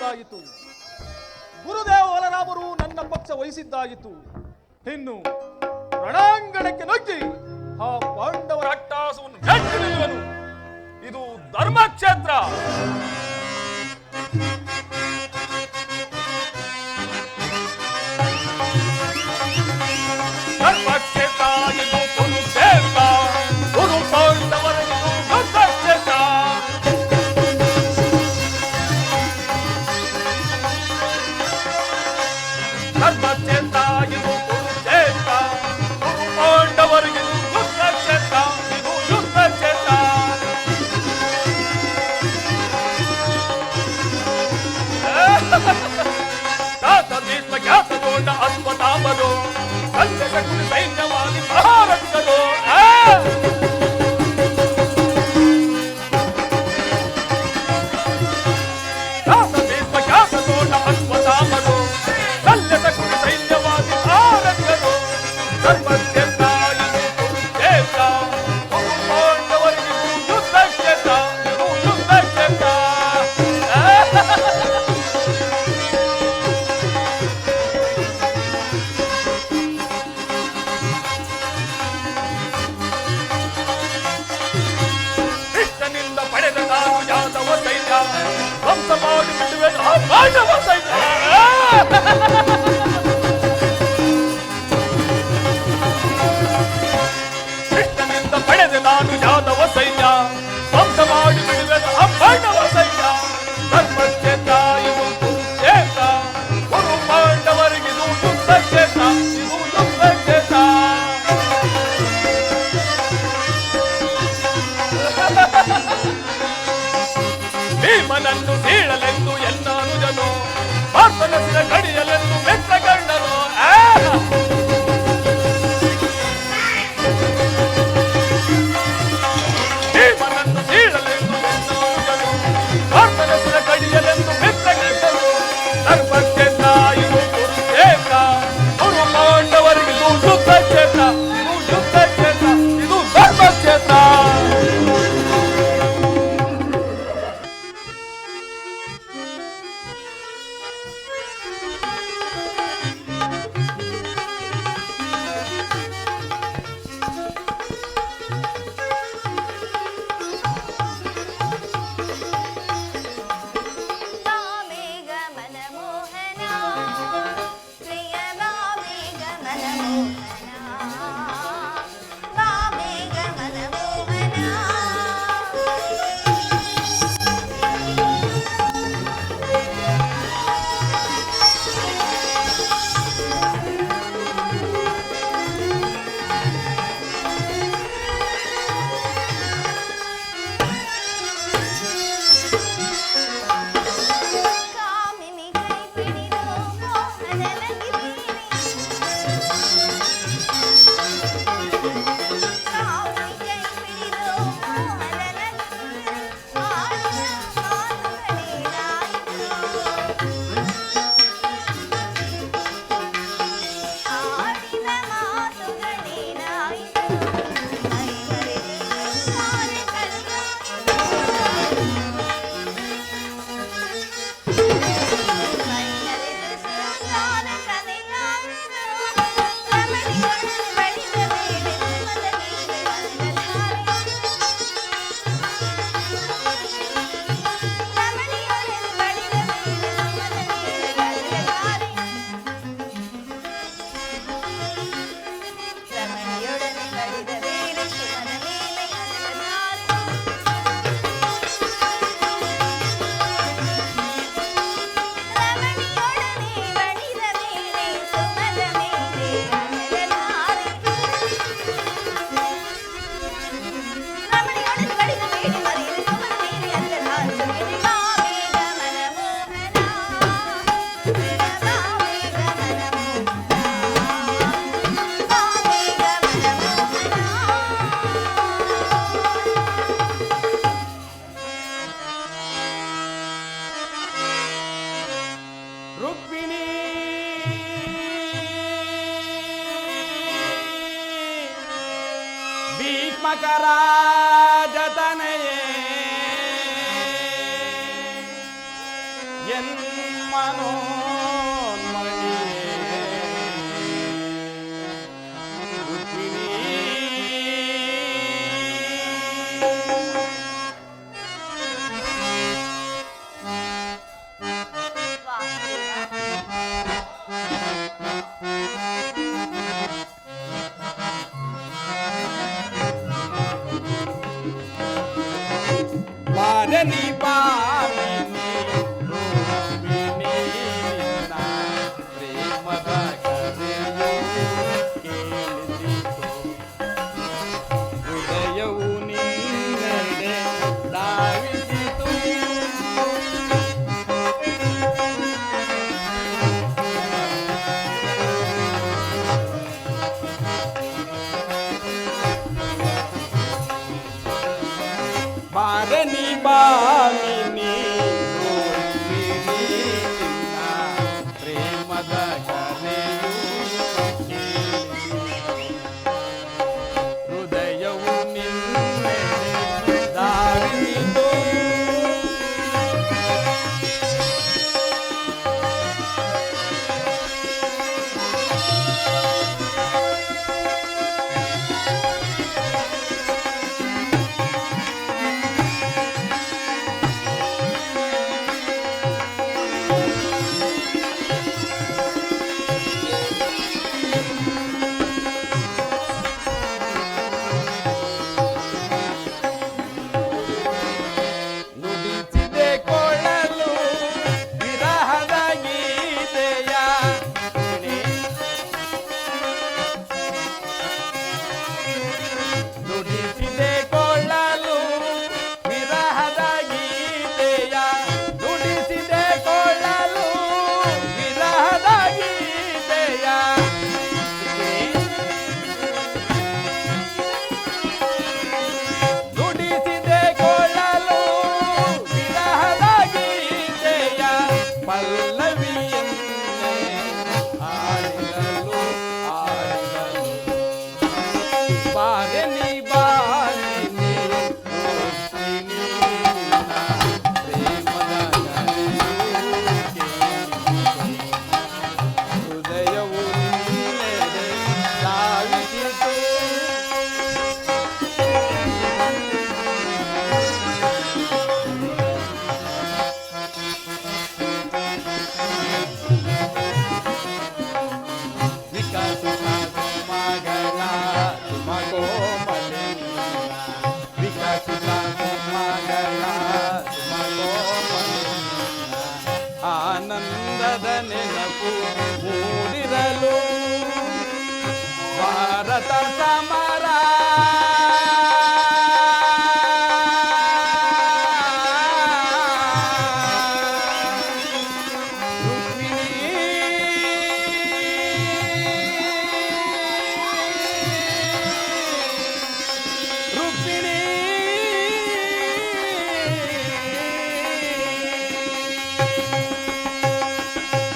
ಗೆದ್ದಂತಾಯಿತು. ಗುರುದೇವ ಬಲರಾಮರು ನನ್ನ ಪಕ್ಷ ವಹಿಸಿದ್ದಾಯಿತು. ಇನ್ನು ರಣಾಂಗಣಕ್ಕೆ ನುಗ್ಗಿ ಆ ಪಾಂಡವರ ಅಟ್ಟಹಾಸವನ್ನು ಮೆಟ್ಟಿ ನಿಲ್ಲುವನು. ಇದು ಧರ್ಮಕ್ಷೇತ್ರ. ಧರ್ಮಕ್ಷೇತ್ರ ಇದು ಕುರುಕ್ಷೇತ್ರ. ಗುರು ಪಾಂಡವರ ಇದು ಯುದ್ಧಕ್ಷೇತ್ರ. ಧರ್ಮಕ್ಷೇತ್ರ ಇದು ಕುರುಕ್ಷೇತ್ರ. ಗುರು ಪಾಂಡವರಿಗೆ ಇದು ಯುದ್ಧಕ್ಷೇತ್ರ. ಇದು ಯುದ್ಧಕ್ಷೇತ್ರ. ಖ್ಯಾತಗೊಂಡ ಅಶ್ವತ್ಥಾಮರು ಸಂಜಯಕುಲ ಸೈನ್ಯವಾಗಿ ಮಹಾರಥಿಗಳು. ಖ್ಯಾತಗೊಂಡ ಅಶ್ವತ್ಥಾಮರು ಸಂಜಯಕುಲ ಸೈನ್ಯವಾಗಿ ಮಹಾರಥಿಗಳು. ಧರ್ಮಕ್ಷೇತ್ರ ಇದು ಕುರುಕ್ಷೇತ್ರ. ಗುರು ಪಾಂಡವರಿಗೆ ಇದು ಯುದ್ಧಕ್ಷೇತ್ರ. ಇದು ಯುದ್ಧಕ್ಷೇತ್ರ. ಕೃಷ್ಣನಿಂದ ಪಡೆದ ನಾನು ಯಾದವ ಸೈನ್ಯ ಧ್ವಂಸ ಮಾಡಿ ಬಿಡುವೆ ಆ ಪಾಂಡವ ಸೈನ್ಯ. ಕೃಷ್ಣನಿಂದ ಪಡೆದ ನಾನು ಯಾದವ ಸೈನ್ಯ ಧ್ವಂಸ ಮಾಡಿ ಬಿಡುವೆ ಆ ಪಾಂಡವ ಸೈನ್ಯ. ಧರ್ಮಕ್ಷೇತ್ರ ಇದು ಕುರುಕ್ಷೇತ್ರ. ಗುರು ಪಾಂಡವರಿಗೆ ಇದು ಯುದ್ಧಕ್ಷೇತ್ರ. ಇದು ಯುದ್ಧಕ್ಷೇತ್ರ. ಭೀಮನನ್ನು ಸೀಳಲೆಂದು ಎನ್ನಾನುಜನು ಪಾರ್ಥನಸಿನ ಕಡಿಯಲೆಂದು ಮೆತ್ತಗಣ್ಣನು. ಭೀಮನನ್ನು ಸೀಳಲೆಂದು ಎನ್ನಾನುಜನು ಪಾರ್ಥನಸಿನ ಕಡಿಯಲೆಂದು ಮೆತ್ತಗಣ್ಣನು. ಧರ್ಮಕ್ಷೇತ್ರ ಇದು ಕುರುಕ್ಷೇತ್ರ. ಗುರು ಪಾಂಡವರಿಗೆ ಇದು ಯುದ್ಧಕ್ಷೇತ್ರ. ಇದು ಯುದ್ಧಕ್ಷೇತ್ರ. ಇದು ಧರ್ಮಕ್ಷೇತ್ರ. ಭೀಷ್ಮಕರಾಜತನಯೇ ಎನ್ನ ಬಾರನಿ ಬಾಮಿನಿ ರೂಪಿಣಿ ನಿನ್ನ ಪ್ರೇಮದ ಕರೆಯು ಕೇಳಿಸಿತು. ಹೃದಯವು ನಿನ್ನೆಡೆ ಧಾವಿಸಿತು. ಬಾರನಿ ಬಾಮಿನಿ ರೂಪಿಣಿ ನಿನ್ನ ಪ್ರೇಮದ ಕರೆಯು ಕೇಳಿಸಿತು. ಹೃದಯವು ನಿನ್ನೆಡೆ ಧಾವಿಸಿತು. ನುಡಿಸಿದೆ ಕೊಳ್ಳಲು ವಿರಹದ ಗೀತೆಯ. ನುಡಿಸಿದೆ ಕೊಳ್ಳಲು ವಿರಹದ ಗೀತೆಯ. ನುಡಿಸಿದೆ ಕೊಳ್ಳಲು ವಿರಹದ ಗೀತೆಯ. ನುಡಿಸಿದೆ ಕೊಳ್ಳಲು ವಿರಹದ ಗೀತೆಯ. ಪಲ್ಲವಿಯನ್ನೇ ಆಡಿದಲು ಆಡಿದಲು. ಬಾರನಿ ಬಾರನಿ ರೂಪಿಣಿ ನಿನ್ನ ಪ್ರೇಮದ ಕರೆಯು ಕೇಳಿಸಿತು. ಹೃದಯವು ನಿನ್ನೆಡೆ ಧಾವಿಸಿತು. ವಿಕಸಿತ ಸುಮಗಳ ಸುಮಕೋಮಲಿನ. ವಿಕಸಿತ ಸುಮಗಳ ಸುಮಕೋಮಲಿನ. ಆನಂದದ ನೆನಪು ಮೂಡಿರಲು ಭಾರತ ಸಮರ. ರುಕ್ಮಿಣಿ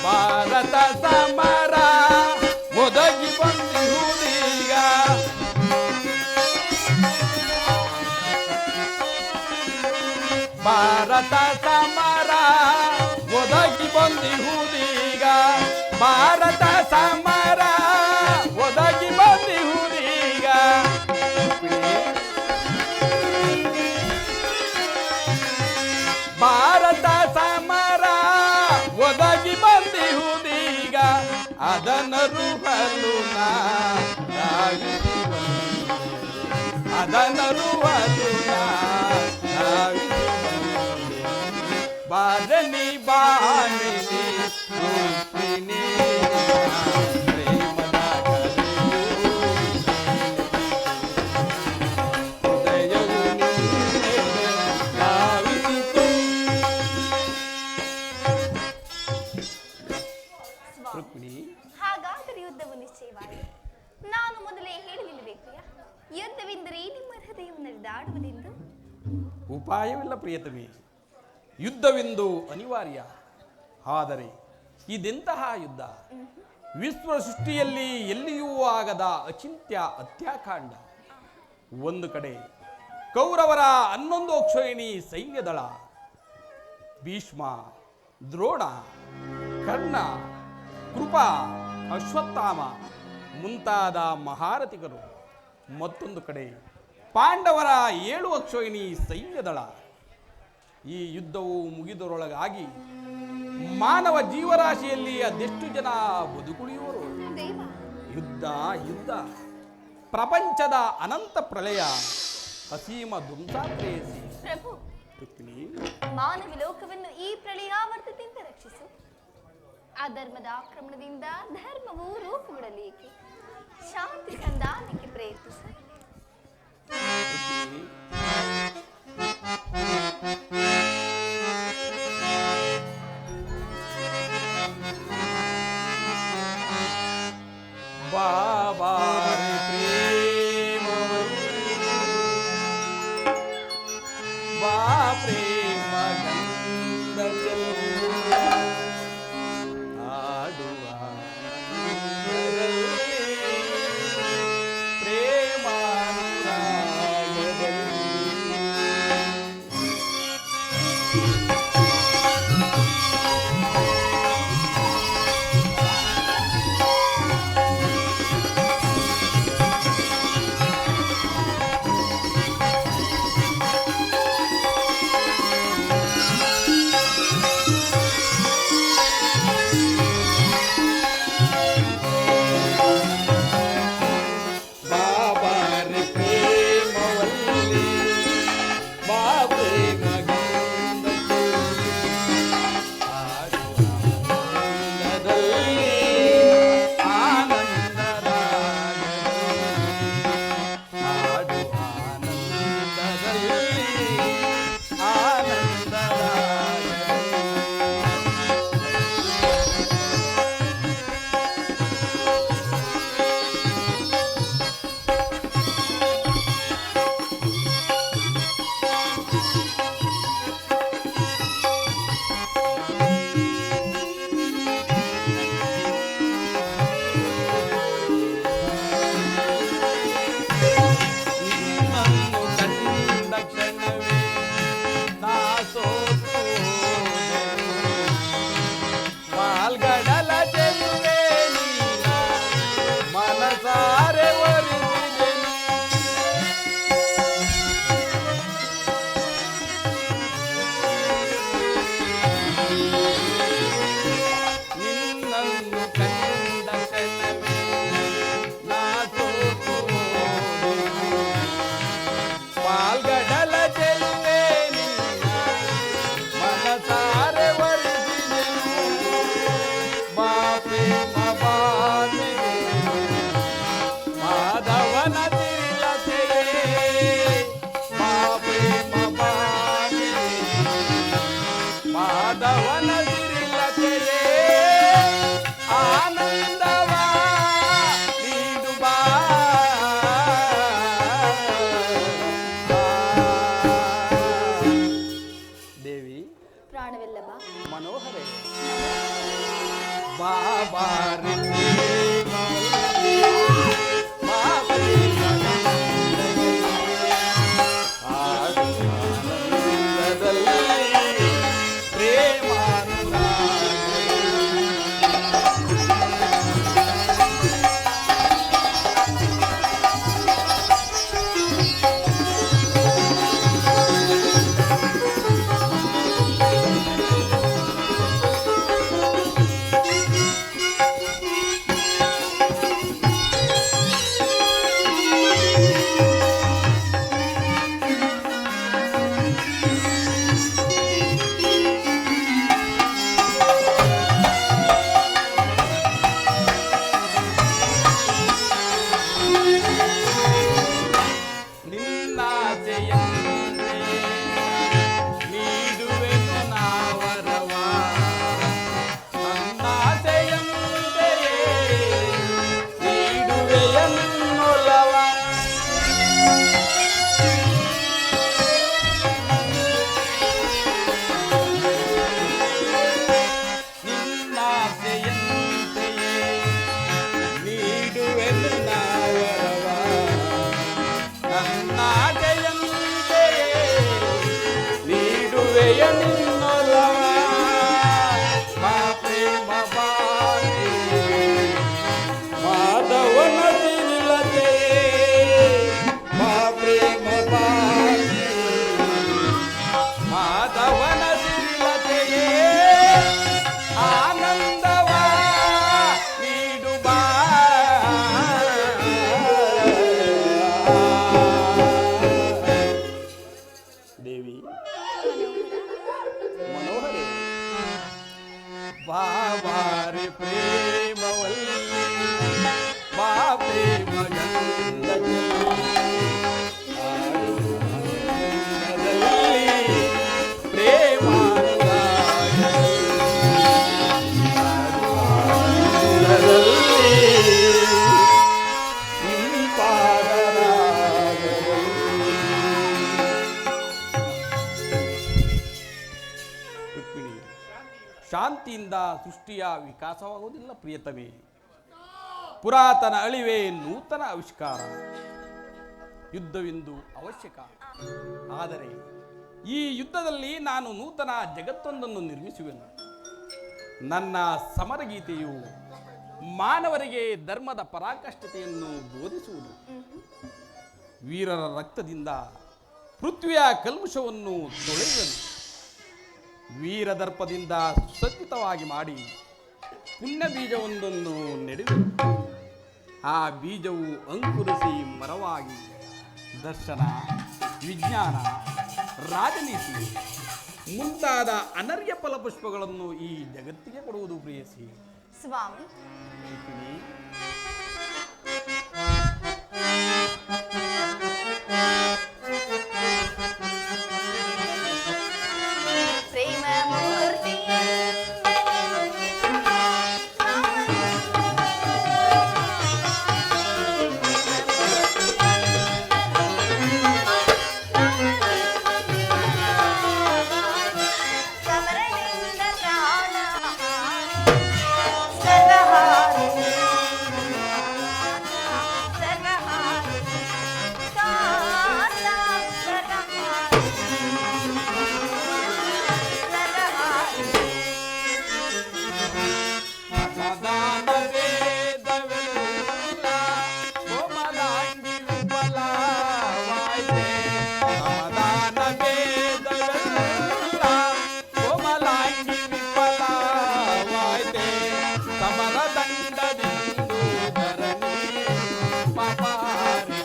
ಭಾರತ ಸಮರ ಒದಗಿ ಬಂದಿಹುದೀಗ. ಭಾರತ ಸಮರ ಒದಗಿ ಬಂದಿಹುದೀಗ. ಭಾರತ ಸಮರ ಒದಗಿ ಬಂದಿಹುದೀಗ. ಭಾರತ ಸಮರ ಒದಗಿ ಬಂದಿಹುದೀಗ. ಅದನರುಹಲು ಧಾವಿಸಿ ಬಂದೆ. ಅದನರುಹಲು ಧಾವಿಸಿ ಬಂದೆ. ಬಾರನಿ ಬಾಮಿನಿ ರೂಪಿಣಿ ಪ್ರೇಮದ ಕರೆಯು ಹೃದಯವು ನಿನ್ನೆಡೆ ಧಾವಿಸಿತು. ರುಕ್ಮಿಣಿ, ಹಾಗಾದರೆ ಯುದ್ಧವು ನಿಶ್ಚಯವಾಯಿತು. ನಾನು ಮೊದಲೇ ಹೇಳಿರಲಿಲ್ಲಬೇಕಯ್ಯ, ಯುದ್ಧವೆಂದರೆ ನಿಮ್ಮ ಹೃದಯವು ನಡೆದಾಡುವುದೆಂದು. ಉಪಾಯವಿಲ್ಲ ಪ್ರಿಯತಮೆ, ಯುದ್ಧವೆಂದು ಅನಿವಾರ್ಯ. ಆದರೆ ಇದೆಂತಹ ಯುದ್ಧ? ವಿಶ್ವ ಸೃಷ್ಟಿಯಲ್ಲಿ ಎಲ್ಲಿಯೂ ಆಗದ ಅಚಿಂತ್ಯ ಹತ್ಯಾಕಾಂಡ. ಒಂದು ಕಡೆ ಕೌರವರ 11 ಅಕ್ಷೋಹಿಣಿ ಸೈನ್ಯದಳ. ಭೀಷ್ಮ, ದ್ರೋಣ, ಕರ್ಣ, ಕೃಪ, ಅಶ್ವತ್ಥಾಮ ಮುಂತಾದ ಮಹಾರಥಿಗರು. ಮತ್ತೊಂದು ಕಡೆ ಪಾಂಡವರ 7 ಅಕ್ಷೋಹಿಣಿ ಸೈನ್ಯದಳ. ಈ ಯುದ್ಧವು ಮುಗಿದರೊಳಗಾಗಿ ಮಾನವ ಜೀವರಾಶಿಯಲ್ಲಿ ಅದೆಷ್ಟು ಜನ ಬದುಕುಳಿಯುವರು? ಯುದ್ಧ ಯುದ್ಧ, ಪ್ರಪಂಚದ ಅನಂತ ಪ್ರಳಯ, ಅಸೀಮ ಧ್ವಂಸಾತ್ರೇಯಸಿ. ಪ್ರಭು, ರುಕ್ಮಿಣಿ, ಮಾನವ ಲೋಕವನ್ನು ಈ ಪ್ರಳಯಾವರ್ತದಿಂದ ರಕ್ಷಿಸು. ಅಧರ್ಮದ ಆಕ್ರಮಣದಿಂದ ಧರ್ಮವು ರೂಪುಗೊಳ್ಳಲಿ ಏಕೆ? ಶಾಂತಿ ಸಂಧಾನಕ್ಕೆ ಪ್ರಯತ್ನಿಸು. ರುಕ್ಮಿಣಿ, ಬಾಬಾರಿ ಪ್ರೇಮವಲ್ಲಿ ಬಾ ಪ್ರೇಮ ಗಂಧ ಚೆಲ್ಲುವ ಆಡುವ ಶಾಂತಿಯಿಂದ ಸೃಷ್ಟಿಯ ವಿಕಾಸವಾಗುವುದಿಲ್ಲ ಪ್ರಿಯತಮೇ. ಪುರಾತನ ಅಳಿವೆ ನೂತನ ಆವಿಷ್ಕಾರ. ಯುದ್ಧವೆಂದು ಅವಶ್ಯಕ, ಆದರೆ ಈ ಯುದ್ಧದಲ್ಲಿ ನಾನು ನೂತನ ಜಗತ್ತೊಂದನ್ನು ನಿರ್ಮಿಸುವೆನು. ನನ್ನ ಸಮರಗೀತೆಯು ಮಾನವರಿಗೆ ಧರ್ಮದ ಪರಾಕಾಷ್ಠತೆಯನ್ನು ಬೋಧಿಸುವುದು. ವೀರರ ರಕ್ತದಿಂದ ಪೃಥ್ವಿಯ ಕಲ್ಮಶವನ್ನು ತೊಳೆಯುವನು. ವೀರದರ್ಪದಿಂದ ಸುಸಜ್ಜಿತವಾಗಿ ಮಾಡಿ ಪುಣ್ಯ ಬೀಜವೊಂದನ್ನು ನೆಡುವೆನು. ಆ ಬೀಜವು ಅಂಕುರಿಸಿ ಮರವಾಗಿ ದರ್ಶನ, ವಿಜ್ಞಾನ, ರಾಜನೀತಿ ಮುಂತಾದ ಅನರ್ಯ ಫಲಪುಷ್ಪಗಳನ್ನು ಈ ಜಗತ್ತಿಗೆ ಕೊಡುವುದು ಪ್ರಿಯಸಿ. ಸ್ವಾಮಿ, ಪ್ರೇಮ ಮೂರ್ತಿಯೇ ಸಮರದಿಂದ ಪ್ರಾಣ ಸರ್ವಹಾರಿ ಸರ್ವಹಾರಿ ಕಾಂತ ಸರ್ವಹಾರಿ ಸರ್ವಹಾರಿ ಸಮಾಧಾನ ವೇದವೆಲ್ಲ ಕೋಮಲಾಂಗಿ ವಿಫಲವಾಯ್ತೆ. ಸಮಾಧಾನ ವೇದವೆಲ್ಲ ಕೋಮಲಾಂಗಿ ವಿಫಲವಾಯ್ತೆ. ಸಮರದಂಡದಿಂದು ಧರಣಿ ಪಾಪಾರಿ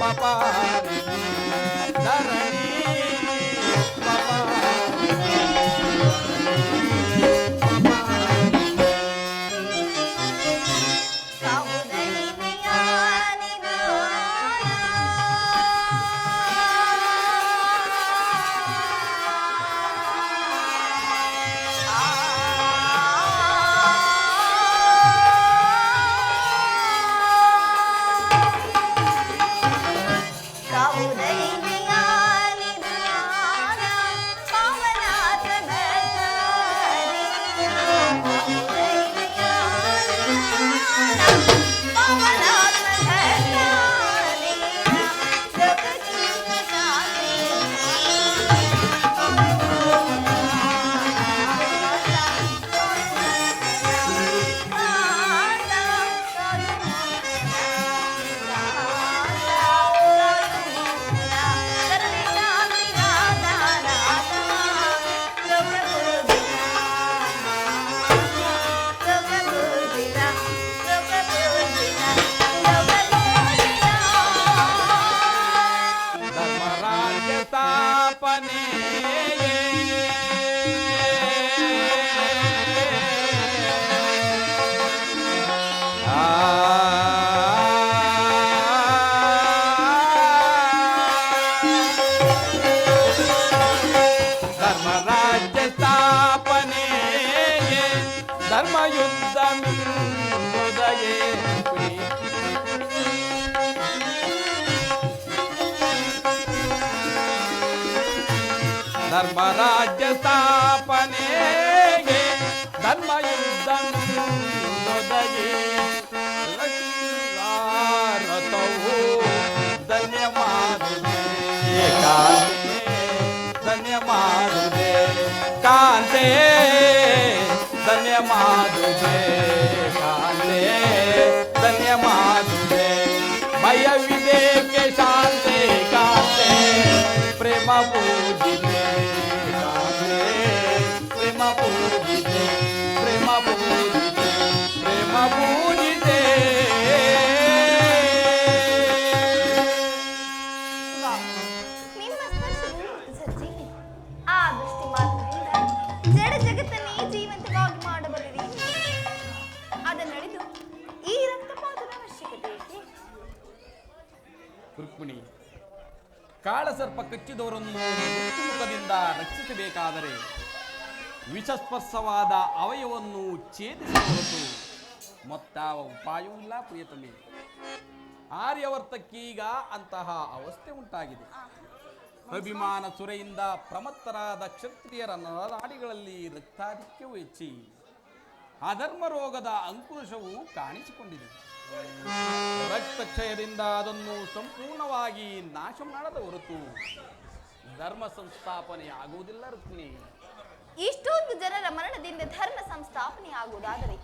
ಪಾಪಾರಿ ಧರಣಿ ಪಾಪಾರಿ ಧರ್ಮರಾಜ್ಯ ಸ್ಥಾಪನೆ ಧರ್ಮರಾಜ್ಯ ಸ್ಥಾಪನೆಗೆ ಧರ್ಮಯುದ್ಧ ಮಿಂದೊದಗೆ ಧರ್ಮರಾಜ್ಯ ಸ್ಥಾಪನೆಗೆ ಧರ್ಮಯುದ್ಧ ಮಿಂದೊದಗೆ ರಥವು ಧನ್ಯವಾದುದೇ ಕಾಂತೆ ಧನ್ಯವಾದುದೇ ಕಾಂತೆ ಧನ್ಯವಾದುದೇ ಕಾಂತೆ ಧನ್ಯವಾದುದೇ ಭಯವಿದೇಕೆ ಶಾಂತಿ ಕಾಂತೆ ಪ್ರೇಮ ಪೂಜಿತೆ ಕಾಂತೆ ಪ್ರೇಮ ಪೂಜಿತೆ ಪ್ರೇಮ ಪೂಜಿತೆ ಪ್ರೇಮ ಪೂಜಿತೆ. ನಿಮ್ಮ ಸ್ಪರ್ಶದಿಂದ ಸಜ್ಜೀವಿ ಆ ದೃಷ್ಟಿ ಮಾತ್ರದಿಂದ ಜಡ ಜಗತ್ತನ್ನೇ ಜೀವಂತವಾಗಿ ಮಾಡಬಲ್ಲಿರಿ. ಅದನ್ನಳಿದು ಈ ರಕ್ತಪಾತದ ಅವಶ್ಯಕತೆ ಏಕೆ? ರುಕ್ಮಿಣಿ, ಕಾಳಸರ್ಪ ಕಚ್ಚಿದವರನ್ನು ಮುಖದಿಂದ ರಕ್ಷಿಸಬೇಕಾದರೆ ವಿಷಸ್ಪರ್ಶವಾದ ಅವಯವನ್ನು ಛೇದಿಸುವ ಹೊರತು ಮತ್ತಾವ ಉಪಾಯವೂ ಇಲ್ಲ ಪ್ರಿಯತಮೆ. ಆರ್ಯವರ್ತಕ್ಕೀಗ ಅಂತಹ ಅವಸ್ಥೆ ಉಂಟಾಗಿದೆ. ಅಭಿಮಾನ ಸುರೆಯಿಂದ ಪ್ರಮತ್ತರಾದ ಕ್ಷತ್ರಿಯರ ನರನಾಡಿಗಳಲ್ಲಿ ರಕ್ತಾಧಿಕ್ಯವು ಹೆಚ್ಚಿ ಅಧರ್ಮ ರೋಗದ ಅಂಕುಶವು ಕಾಣಿಸಿಕೊಂಡಿದೆ. ರಕ್ತಕ್ಷಯದಿಂದ ಅದನ್ನು ಸಂಪೂರ್ಣವಾಗಿ ನಾಶ ಮಾಡದ ಹೊರತು ಧರ್ಮ ಸಂಸ್ಥಾಪನೆ ಆಗುವುದಿಲ್ಲ. ರುಕ್ಮಿಣಿ, ಇಷ್ಟೊಂದು ಜನರ ಮರಣದಿಂದ ಧರ್ಮ ಸಂಸ್ಥಾಪನೆ ಆಗುವುದಾದರೆ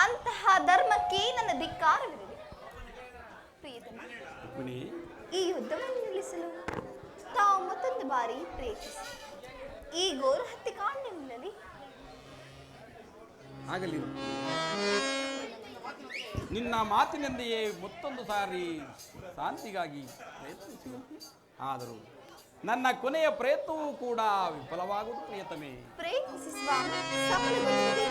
ಅಂತಹ ಧರ್ಮಕ್ಕೆ ನನ್ನ ಧಿಕ್ಕಾರವಿರಲಿ. ಪ್ರಿಯತಮ, ಈ ಯುದ್ಧವನ್ನು ನಿಲ್ಲಿಸಲು ತಾವು ಮತ್ತೊಂದು ಬಾರಿ ಪ್ರಯತ್ನಿಸಿ. ಈ ಘೋರ ಹತ್ಯೆಕಾಂಡ ನಿಲ್ಲಲಿ. ಆಗಲಿ, ನಿನ್ನ ಮಾತಿನಂತೆಯೇ ಮತ್ತೊಂದು ಸಾರಿ ಶಾಂತಿಗಾಗಿ ಪ್ರಯತ್ನಿಸುವಂತೆ. ಆದರೂ ನನ್ನ ಕೊನೆಯ ಪ್ರಯತ್ನವೂ ಕೂಡ ವಿಫಲವಾಗುವುದು. ಪ್ರಿಯತಮೆ, ಪ್ರಯತ್ನಿಸಿ ಸ್ವಾಮಿ, ಸಫಲಗೊಳ್ಳುವುದೇ.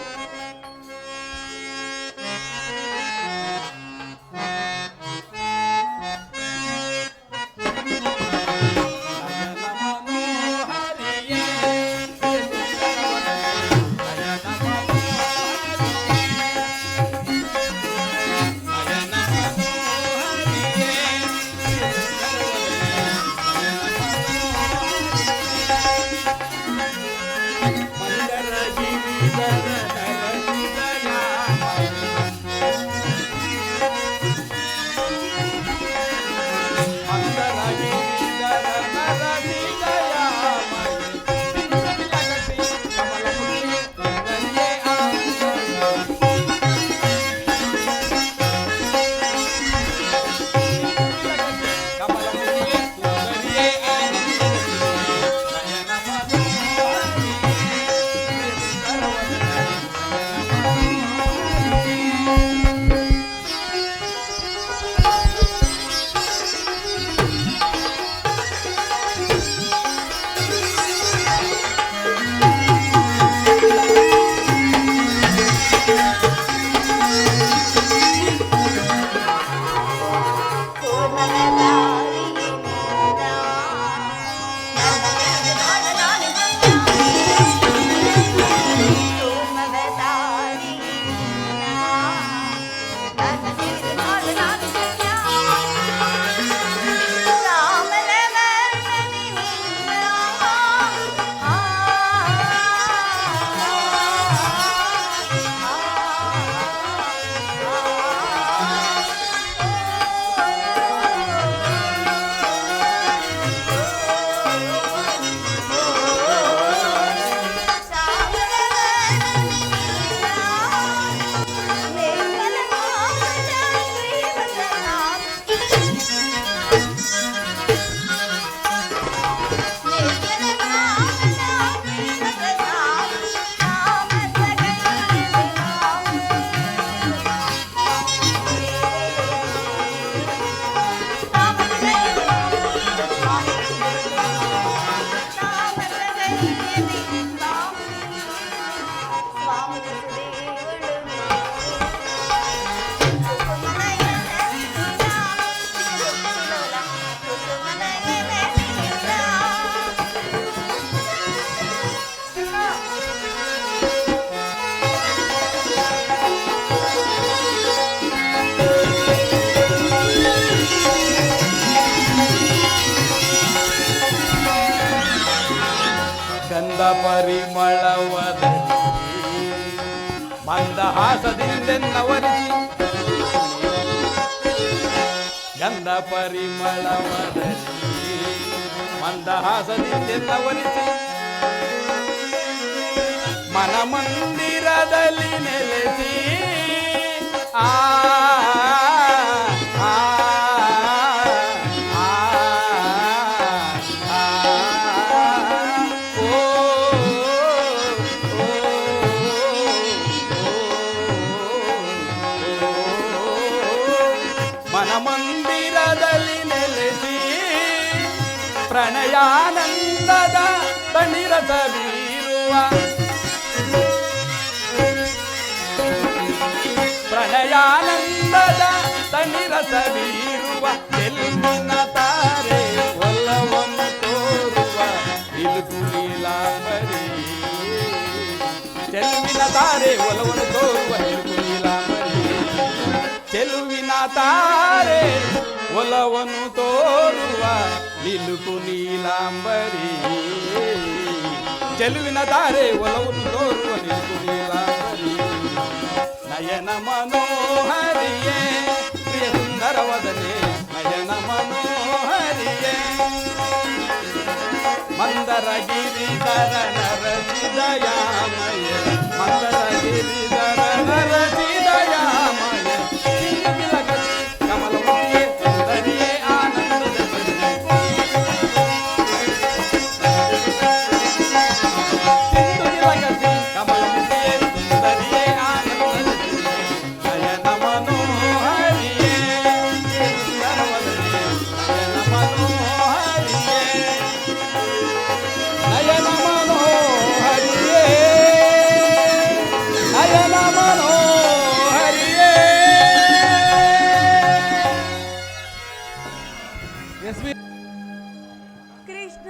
ಪರಿಮಳವದಲ್ಲಿ ಮಂದಹಾಸದಿಂದೆನ್ನವರಿಸಿ ಗಂಧ ಪರಿಮಳವದಲ್ಲಿ ಮಂದಹಾಸದಿಂದೆನ್ನವರಿಸಿ ಮನಮಂದಿರದಲ್ಲಿ ನೆಲೆಸಿ ಆ ಮನಮಂದಿರದಲ್ಲಿ ನೆಲೆಸಿ ಪ್ರಣಯಾನಂದದ ತಣಿರಸ ಬೀರುವ ಪ್ರಣಯಾನಂದದ ತಣಿರಸ ಬೀರುವ ಚೆಲುವಿನ ತಾರೆ ಒಲವನ್ನು ತೋರುವ ಇಲುಕುಲೀಲಾಂಬರಿ ಚೆಲುವಿನ ತಾರೆ ಒಲವನ್ನು ತೋರುವ ಇಲುಕುಲೀಲಾಂಬರಿ ಚೆಲುವಿನ ತಾರೆ ಒಲವನ್ನು ತೋರುವ ನಿಲುಕು ನೀಲಾಂಬರಿ ಚೆಲುವಿನ ತಾರೆ ಒಲವನ್ನು ತೋರುವ ನಿಲುಕು ನೀಲಾಂಬರಿ ನಯನ ಮನೋಹರಿಯೇ ಪ್ರಿಯ ಸುಂದರವದನೆ ನಯನ ಮನೋಹರಿಯೇ ಮಂದರ ಗಿರಿಧರ ನರಸಿದಯಾಮಯ ಮಂದರ ಗಿರಿಧರ ನರಸಿದಯಾಮಯ ಕಮಲಮುಖಿಯೇ ಸುಂದರಿಯೇ ಆನಂದದ ಕಮಲಮುಖಿಯೇ ಸುಂದರಿಯೇ ಆನಂದದ ನಯನ ಮನೋಹರಿಯೇ ಸುಂದರವದನೆ ನಯನ ಮನೋಹರಿಯೇ ನಯನ ಮನೋಹರಿಯೇ ನಯನ ಮನೋಹರಿಯೇ ಎಸ್ ಕೃಷ್ಣ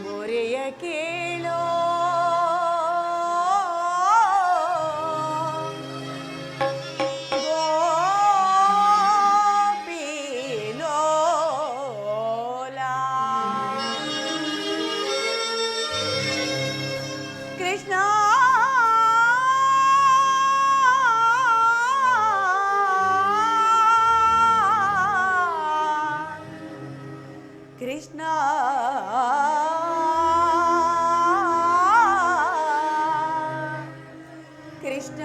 ಮೊರೆಯ ಕೇಳೋ ಗೋಪಿಲೋಲ ಕೃಷ್ಣ ಕೃಷ್ಣ ಕೃಷ್ಣ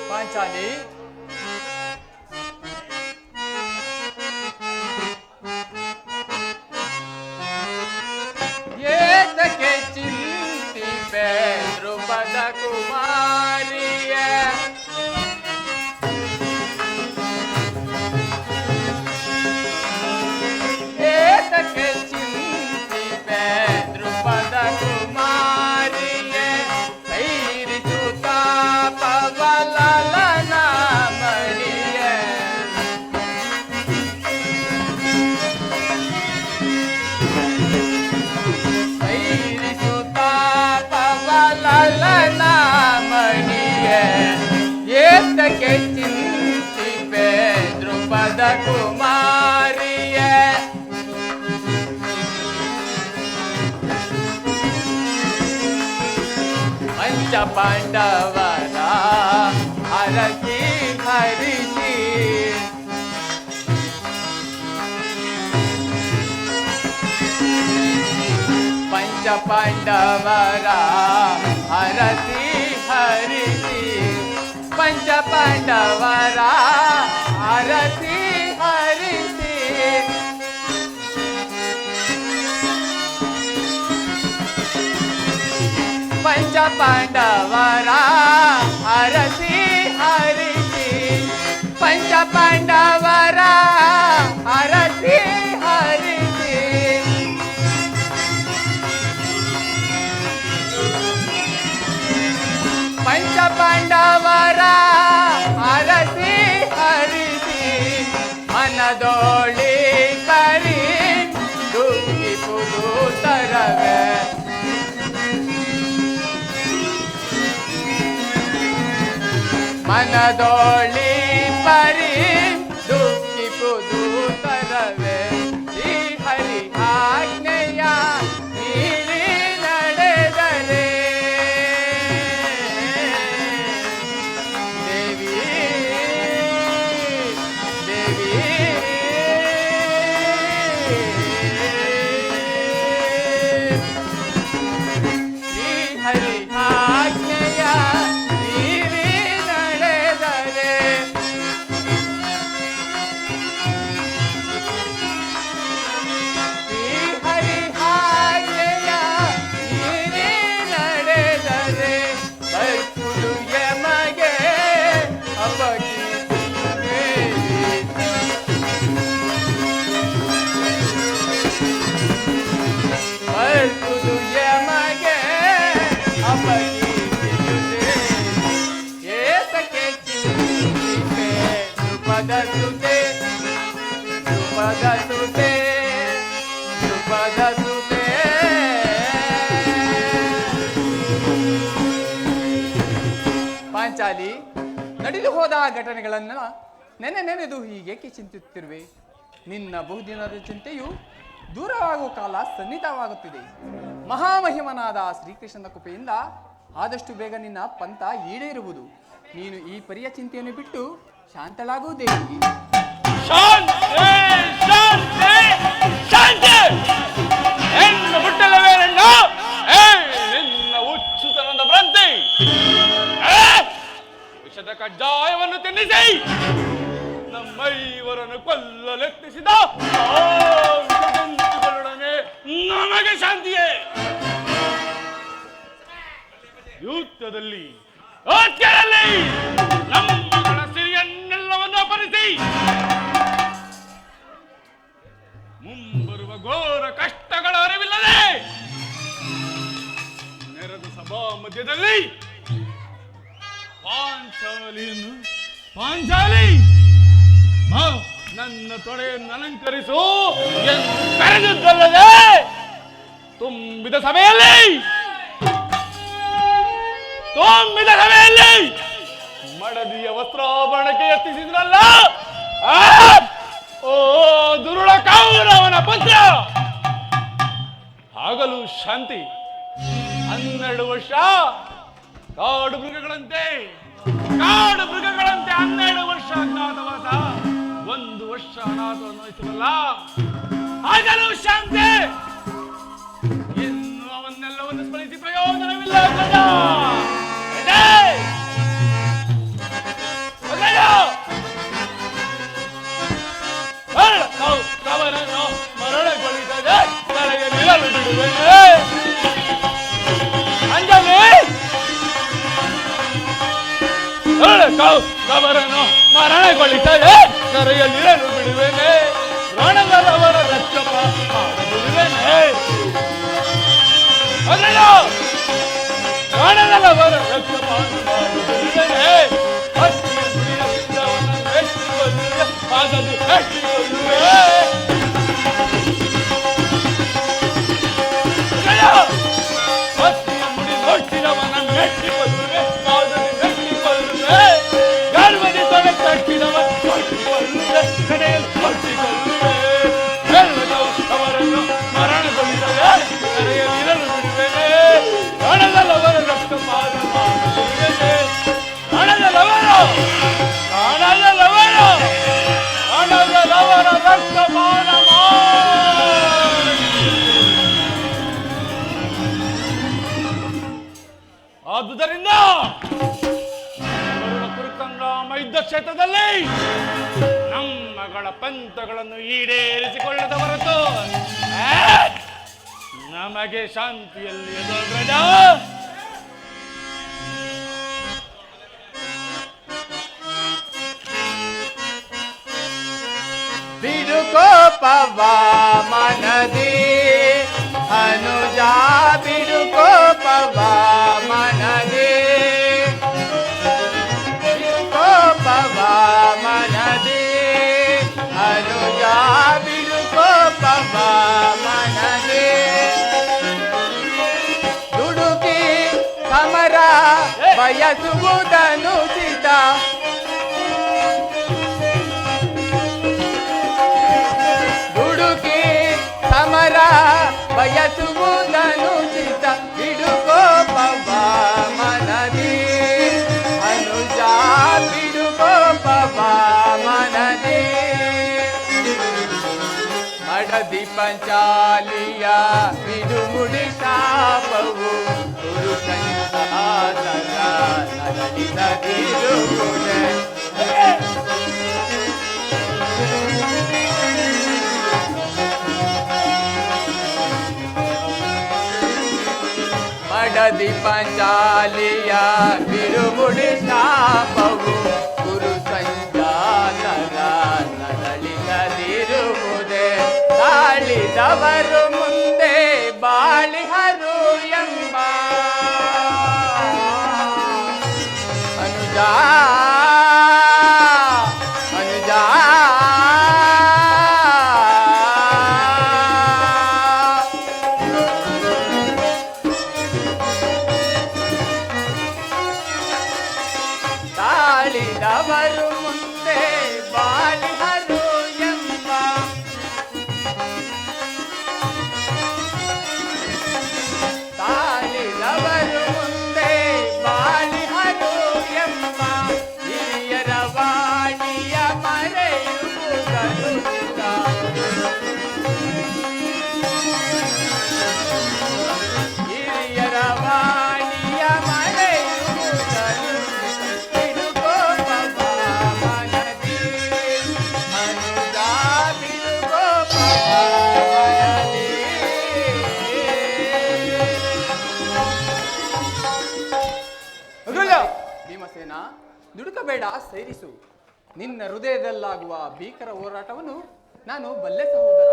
ಪಾಂಚಾಲಿ, ಏತಕ್ಕೆ ಚಿಂತಿಪೆ ಧ್ರುಪದ ಕುಮಾರಿಯ, ಏತಕ್ಕೆ ಚಿಂತಿಪೆ ಧ್ರುಪದ ಕುಮಾರಿಯ, ಸೈರಿಸುತ್ತ ಪವಲಲನ ಮಣಿಯ, ಸೈರಿಸುತ್ತ ಪವಲಲನ ಮಣಿಯ, ಏತಕ್ಕೆ ಚಿಂತಿಪೆ ಧ್ರುಪದ ಕುಮಾರಿಯ. ಪಂಚ ಪಾಂಡವರ ಹರಸಿ ಹರಿಸಿ, ಪಂಚ ಪಾಂಡವರ ಹರಸಿ ಹರಿಸಿ, ಪಂಚ ಪಾಂಡವರ ಹರಸಿ ಹರಿಸಿ, ಪಂಚ ಪಾಂಡವರ ಹರಸಿ ಹರಿಸಿ, ಪಂಚ ಪಾಂಡವರ ಹರಸಿ ಹರಿಸಿ, ಪಂಚ ಪಾಂಡವರ ಹರಸಿ ಹರಿಸಿ, ಮನದೋಳಿ ಕರಿ ದುಃಖಿಪುದು ತರವೆ, ಮನದೋಳಿ ಪರಿ ದುಃಖಿಪುದು ತರವೆ, ಶ್ರೀ ಹರಿ ಆಜ್ಞೆಯ ಮೀರಿ ನಡೆದರೆ, ದೇವಿ ದೇವಿ ಶ್ರೀ ಹರಿ ಆಜ್ಞೆಯ ಮೀರಿ ನಡೆದರೆ, ಶ್ರೀ ಹರಿ ಆಜ್ಞೆಯ ಮೀರಿ ನಡೆದರೆ, ಬರ್ಪುದು ಯಮಗೆ ಅಪಕೀರ್ತಿಗೆ, ಬರ್ಪುದು ಯಮಗೆ ಅಪಕೀರ್ತಿಯುದೆ, ಏತಕ್ಕೆ ಚಿಂತಿಪೆ ಧ್ರುಪದ ಸುತೆ, ಧ್ರುಪದ ಸುತೆ, ಧ್ರುಪದ ಸುತೆ. ಪಾಂಚಾಲಿ, ನಡೆದು ಹೋದ ಘಟನೆಗಳನ್ನ ನೆನೆದು ಹೀಗೇಕೆ ಚಿಂತಿಸುತ್ತಿರುವೆ? ನಿನ್ನ ಬಹುದಿನದ ಚಿಂತೆಯು ದೂರವಾಗುವ ಕಾಲ ಸನ್ನಿಹಿತವಾಗುತ್ತಿದೆ. ಮಹಾಮಹಿಮನಾದ ಶ್ರೀಕೃಷ್ಣನ ಕೃಪೆಯಿಂದ ಆದಷ್ಟು ಬೇಗ ನಿನ್ನ ಪಂಥ ಈಡೇರುವುದು. ನೀನು ಈ ಪರಿಯ ಚಿಂತೆಯನ್ನು ಬಿಟ್ಟು ಶಾಂತಳಾಗು ದೇವಿ. ಶಾಂತಿ ಶಾಂತಿ ಶಾಂತಿ. ಹೆಣ್ಣು ಬಿಟ್ಟಲ್ಲವೇ ಹೆಣ್ಣು? ನಿನ್ನ ಹುಚ್ಚುತನದ ಭ್ರಾಂತಿ. ವಿಷದ ಕಜ್ಜಾಯವನ್ನು ತಿನ್ನಿಸಿ ನಮ್ಮೈವರನ್ನು ಕೊಲ್ಲಲೆತ್ತಿಸಿದ ವಿಷಜಂತುಗಳೊಡನೆ ನಮಗೆ ಶಾಂತಿಯೇ. ಯುದ್ಧದಲ್ಲಿ ನಮ್ಮಗಳ ಸಿರಿಯನ್ನೆಲ್ಲವನ್ನು ಅಪರಿಸಿ ಮುಂಬರುವ ಘೋರ ಕಷ್ಟಗಳ ಅರಿವಿಲ್ಲದೆ ನೆರೆದ ಸಭಾ ಮಧ್ಯದಲ್ಲಿ ಪಾಂಚಾಲಿ ನನ್ನ ತೊಡೆಯನ್ನು ಅಲಂಕರಿಸು ಎಂದು ಕರೆದದ್ದಲ್ಲದೆ ತುಂಬಿದ ಸಭೆಯಲ್ಲಿ ಮಡದಿಯ ವಸ್ತ್ರಾಭರಣಕ್ಕೆ ಯತ್ನಿಸಿದ್ರಲ್ಲ, ಓ ದುರುಳ ಕೌರವನ ಪುತ್ರ. ಆಗಲೂ ಶಾಂತಿ 12 ವರ್ಷ ಕಾಡು ಮೃಗಗಳಂತೆ 12 ವರ್ಷ ಅಜ್ಞಾತವಾಸ, 1 ವರ್ಷ ಅನಾಥವನ್ನು ವಹಿಸಬಲ್ಲ. ಆಗಲೂ ಶಾಂತಿ ಇನ್ನು ಅವನ್ನೆಲ್ಲವನ್ನು ಸ್ಮರಿಸಿ ಪ್ರಯೋಜನವಿಲ್ಲ. ಅವರನ್ನು ಮರಣಗೊಳಿಸದೆ ಕರೆಯಲ್ಲಿರಲು ಬಿಡುವೇನೆ. ರಣದವರ ರಕ್ಷಕ ಬಿಡುವೇನೆ. ರಣದವರ ರಕ್ಷಕ ಬಿಡುವೇನೆ. ಅಷ್ಟಿಯ ನುಡಿಯ ಸಿದ್ಧವನ್ನು ಮೆಚ್ಚಿಕೊಳ್ಳುವೆ, ಅದನ್ನು ಮೆಚ್ಚಿಕೊಳ್ಳುವೆ. ಅಷ್ಟಿಯ ನುಡಿ ನೋಟ್ಟಿದವನ ಮೆಚ್ಚಿಕೊಳ್ಳುವೆ, ಅದನ್ನು ಮೆಚ್ಚಿಕೊಳ್ಳುವೆ. ಗರ್ವದಿ ತೊಡೆ ಕಟ್ಟಿದವ ಕೊಟ್ಟಿಕೊಳ್ಳುವೆ, ಕಡೆಯಲ್ಲಿ ಕೊಟ್ಟಿಕೊಳ್ಳುವೆ. ಅವರನ್ನು ಮರಣಗೊಳಿಸದೆ ಕರೆಯಲಿರಲು ಬಿಡುವೇನೆ. ಹಣದಲ್ಲವರ ರಕ್ತಪಾತ ಮಾಡುತ್ತೇನೆ. ಹಣದಲ್ಲವರ ರಕ್ತಪಾನ ಆದುದರಿಂದ ಕುರುಸಂಗ್ರಾಮ ಯುದ್ಧ ಕ್ಷೇತ್ರದಲ್ಲಿ ನಮ್ಮಗಳ ಪಂಥಗಳನ್ನು ಈಡೇರಿಸಿಕೊಳ್ಳದ ಹೊರತು ನಮಗೆ ಶಾಂತಿಯಲ್ಲಿ ಎದುರಾಗ ಬಿಡುಕೋಪವ ಮನದಿ ಅನುಜ ಬಿಡುಕೋಪವ ಮನದಿ ಬಿಡುಕೋಪವ ಮನದಿ ಅನುಜ ಬಿಡುಕೋಪವ ಮನದಿ ದುಡುಕಿ ಸಮರ ಬಯಸುವುದನುಚಿತ ಸಮರ ಬಯಸುವುದನುಚಿತ ಬಿಡುಕೋಪವ ಮನದಿ ಅನುಜ ಬಿಡುಕೋಪವ ಮನದಿ ಮಡದಿ ಪಂಚಾಲಿಯ ಬಿಡುಮುಡಿ ಶಾಪವು ಪುರುಷಂತರ ನರಳಿಸದಿರುವುದೇ ಮಡದಿ ಪಂಚಾಲಿಯ ಬಿರುಮುಡಿ ಶಾಪವು ಗುರು ಸಂಜಾತರ ನರಳಿಸದಿರುವುದೇ. ತಾಳಿದವರು ಮುಂದೆ ಬಾಳಿಹರು ಎಂಬ ಅನುಜ ಅನುಜ ತಾಳಿದವರು ಮುಂದೆ ಬಾಳಿಹರು ಎಂಬ ತಾಳಿದವರು ಮುಂದೆ ಬಾಳಿಹರು ಎಂಬ ಹಿರಿಯರ ವಾಣಿಯ ಮರೆಯುವುದನುಚಿತ. ಹಿರಿಯರ ವಾಣಿಯ ಭೀಮಸೇನ, ದುಡುಕಬೇಡ, ಸೇರಿಸು. ನಿನ್ನ ಹೃದಯದಲ್ಲಾಗುವ ಭೀಕರ ಹೋರಾಟವನ್ನು ನಾನು ಬಲ್ಲೆ ಸಹೋದರ.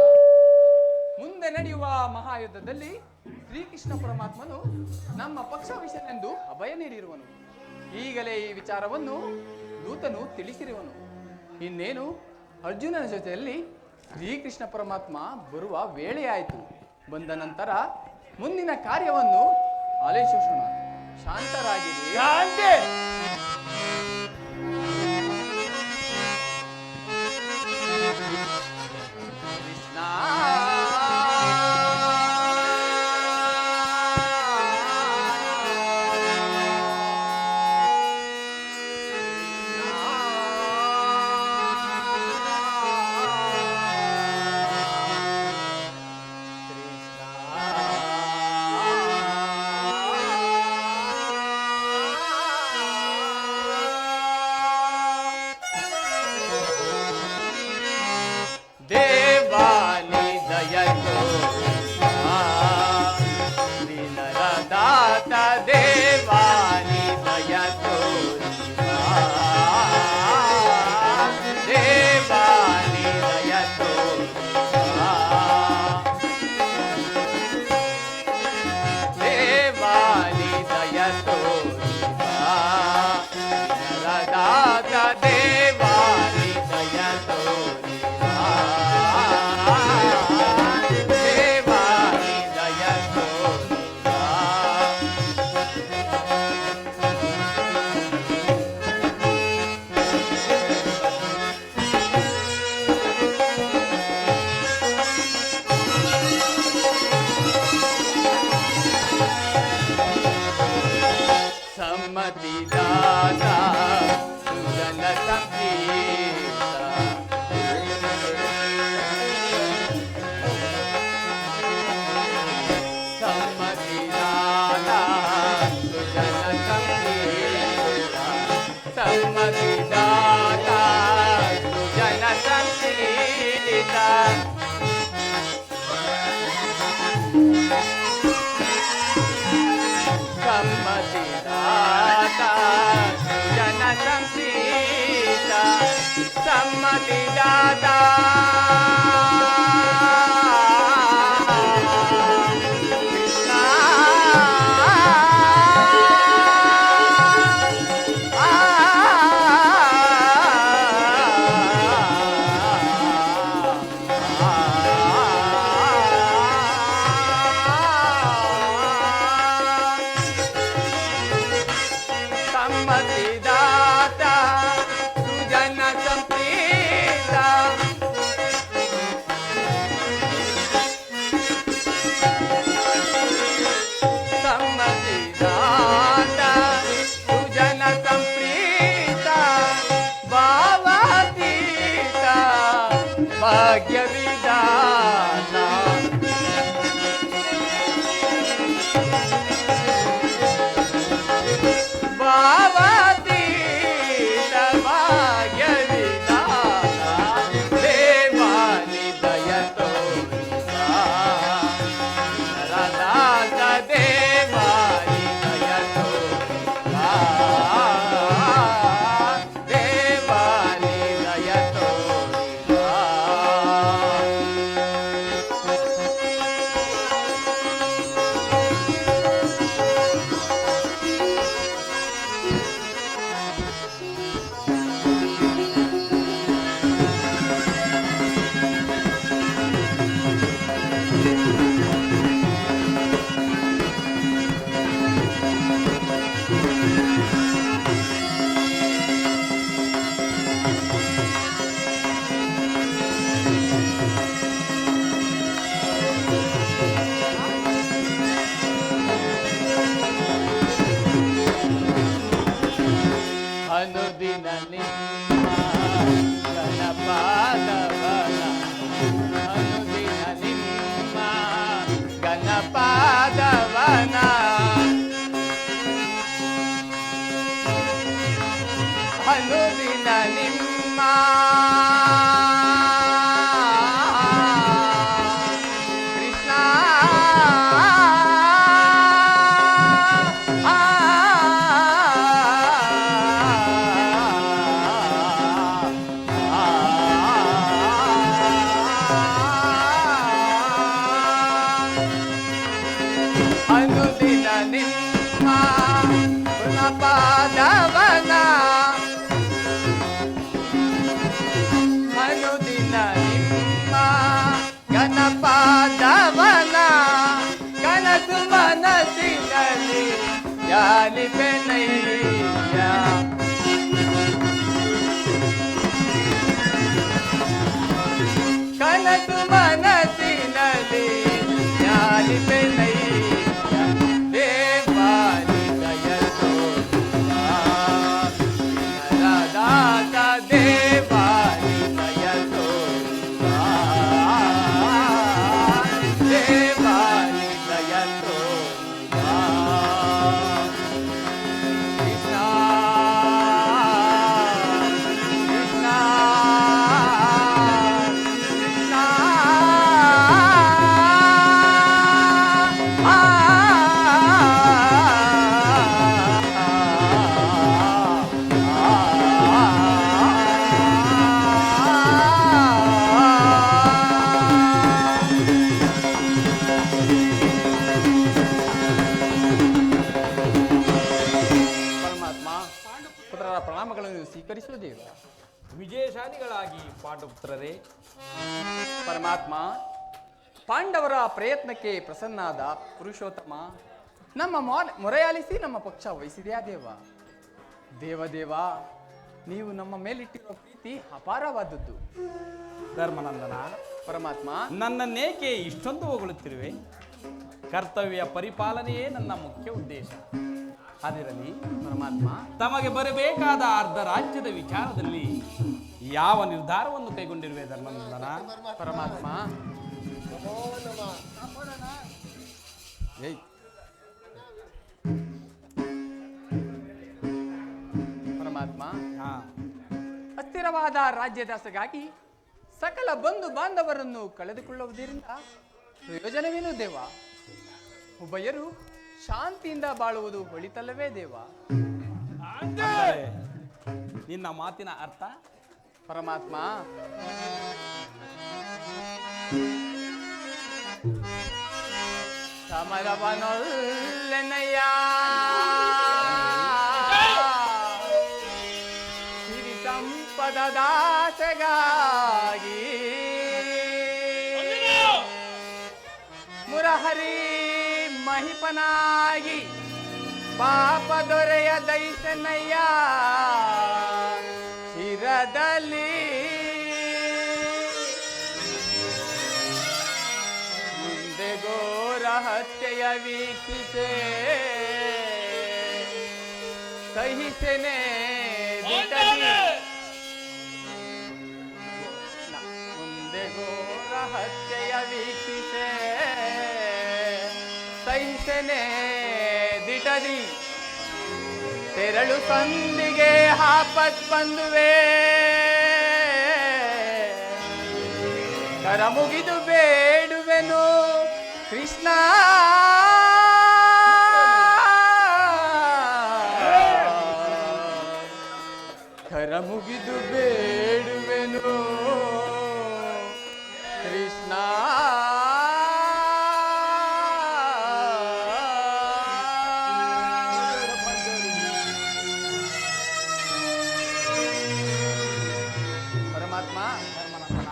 ಮುಂದೆ ನಡೆಯುವ ಮಹಾಯುದ್ಧದಲ್ಲಿ ಶ್ರೀಕೃಷ್ಣ ಪರಮಾತ್ಮನು ನಮ್ಮ ಪಕ್ಷವಿಷನೆಂದು ಅಭಯ ನೀಡಿರುವನು. ಈಗಲೇ ಈ ವಿಚಾರವನ್ನು ದೂತನು ತಿಳಿಸಿರುವನು. ಇನ್ನೇನು ಅರ್ಜುನನ ಜೊತೆಯಲ್ಲಿ ಶ್ರೀಕೃಷ್ಣ ಪರಮಾತ್ಮ ಬರುವ ವೇಳೆಯಾಯಿತು. ಬಂದ ನಂತರ ಮುಂದಿನ ಕಾರ್ಯವನ್ನು ಆಲೋಚಿಸೋಣ. ಶಾಂತರಾಗಿರಿ. ಶಾಂತಿ. ಕೃಷ್ಣ ಕೃಷ್ಣ. 「 ಿ ಸಮ್ಮತಿದಾತ ಸುಜನ ಸಂಪ್ರೀತ ಸಮ್ಮತಿದಾತ ಸುಜನ ಸಂಪ್ರೀತ ಸಮ್ಮತಿದಾತ ಸಮ್ಮತಿದಾತ ಸುಜನ ಸಂಪ್ರೀತ ಸಮ್ಮತಿದಾತ ಸುಜನ ಸಂಪ್ರೀತ ಭಾವಾತೀತ ಭಾಗ್ಯವಿದಾನ ಭಾವಾತೀತ ಭಾಗ್ಯವಿದಾನ ದೇವಾನಿ ದಯ ತೋರಿದ ನರದಾಸ ದೇವಾನಿ ದಯ ತೋರಿದ ದೇವಾನಿ ದಯ ತೋರಿದ ಅನುದಿನ ನಿಮ್ಮ ಗಣಪಾದವನ ಅನುದಿನ ನಿಮ್ಮ ಗಣಪಾದವನ ಅನುದಿನ ನಿಮ್ಮ ಕೃಷ್ಣ ಅನುದಿನ ನಿಮ್ಮ ಗುಣಪಾದವನ ಅನುದಿನ ನಿಮ್ಮ ಗಣಪಾದವನ ಕನಸು ಮನಸ್ಸಿನಲ್ಲಿ ಜಾಲಿಪೆನಯ್ಯ ಕನಸು ಮನಸ್ಸಿನಲ್ಲಿ ಜಾಲಿಪೆನಯ್ಯ ದೇವಾನಿ ದಯ ತೋರಿದ ನರದಾಸ ದೇವಾನಿ ದಯ ತೋರಿದ ದೇವಾನಿ ದಯ ತೋರಿದ ಕೃಷ್ಣ ಕೃಷ್ಣ ಕೃಷ್ಣ ಪರಮಾತ್ಮ ಪುತ್ರರ ಪ್ರಣಾಮಗಳನ್ನು ಸ್ವೀಕರಿಸುವುದೇವ ವಿಜಯಶಾಲಿಗಳಾಗಿ ಪಾಂಡುಪುತ್ರರೇ. ಪರಮಾತ್ಮ ಪಾಂಡವರ ಪ್ರಯತ್ನಕ್ಕೆ ಪ್ರಸನ್ನಾದ ಪುರುಷೋತ್ತಮ ನಮ್ಮ ಮೊರೆಯಾಲಿಸಿ ನಮ್ಮ ಪಕ್ಷ ವಹಿಸಿದೆಯಾ ದೇವ ದೇವದೇವ ನೀವು ನಮ್ಮ ಮೇಲಿಟ್ಟಿರುವ ಪ್ರೀತಿ ಅಪಾರವಾದದ್ದು. ಧರ್ಮನಂದನ, ಪರಮಾತ್ಮ ನನ್ನನ್ನೇಕೆ ಇಷ್ಟೊಂದು ಹೊಗಳುತ್ತಿರುವೆ? ಕರ್ತವ್ಯ ಪರಿಪಾಲನೆಯೇ ನನ್ನ ಮುಖ್ಯ ಉದ್ದೇಶ. ಅದಿರಲಿ ಪರಮಾತ್ಮ, ತಮಗೆ ಬರಬೇಕಾದ ಅರ್ಧ ರಾಜ್ಯದ ವಿಚಾರದಲ್ಲಿ ಯಾವ ನಿರ್ಧಾರವನ್ನು ಕೈಗೊಂಡಿರುವೆ ಧರ್ಮನಂದನ? ಪರಮಾತ್ಮ ಏಯ್ ಪರಮಾತ್ಮ ಪರಮಾತ್ಮ, ಹಾ ಅಸ್ಥಿರವಾದ ರಾಜ್ಯದಾಸೆಗಾಗಿ ಸಕಲ ಬಂಧು ಬಾಂಧವರನ್ನು ಕಳೆದುಕೊಳ್ಳುವುದರಿಂದ ಪ್ರಯೋಜನವೇನು ದೇವ? ಉಭಯರು ಶಾಂತಿಯಿಂದ ಬಾಳುವುದು ಒಳಿತಲ್ಲವೇ ದೇವ? ಅಂದರೆ ನಿನ್ನ ಮಾತಿನ ಅರ್ಥ? ಪರಮಾತ್ಮ, ಸಮರವನೊಲ್ಲೆನಯ್ಯ ಸಿರಿ ಸಂಪದದ ಆಸೆಗಾಗಿ ಮುರಹರಿ ಮಹಿಪನಾಗಿ ಪಾಪ ದೊರೆಯ ದೈಸನಯ್ಯ ಶಿರದಲ್ಲಿ ಮುಂದೆ ಘೋರ ಹತ್ಯೆಯ ವೀಕ್ಷಿಸೆ ಸಹಿಸೆನೆ ಮುಂದೆ ಘೋರ ಹತ್ಯೆಯ ವೀಕ್ಷಿಸೆ ಸಹಿಸೆನೆ ದಿಟದಿ ತೆರಳು ಸಂದಿಗೆ ಹಾಪತ್ ಬಂದುವೆ ಕರ ಮುಗಿದು ಬೇಡುವೆನು ಕೃಷ್ಣ ಕರ ಮುಗಿದು ಬೇಡುವೆನು ಕೃಷ್ಣ ಪರಮಾತ್ಮ, ಧರ್ಮನಂದನ,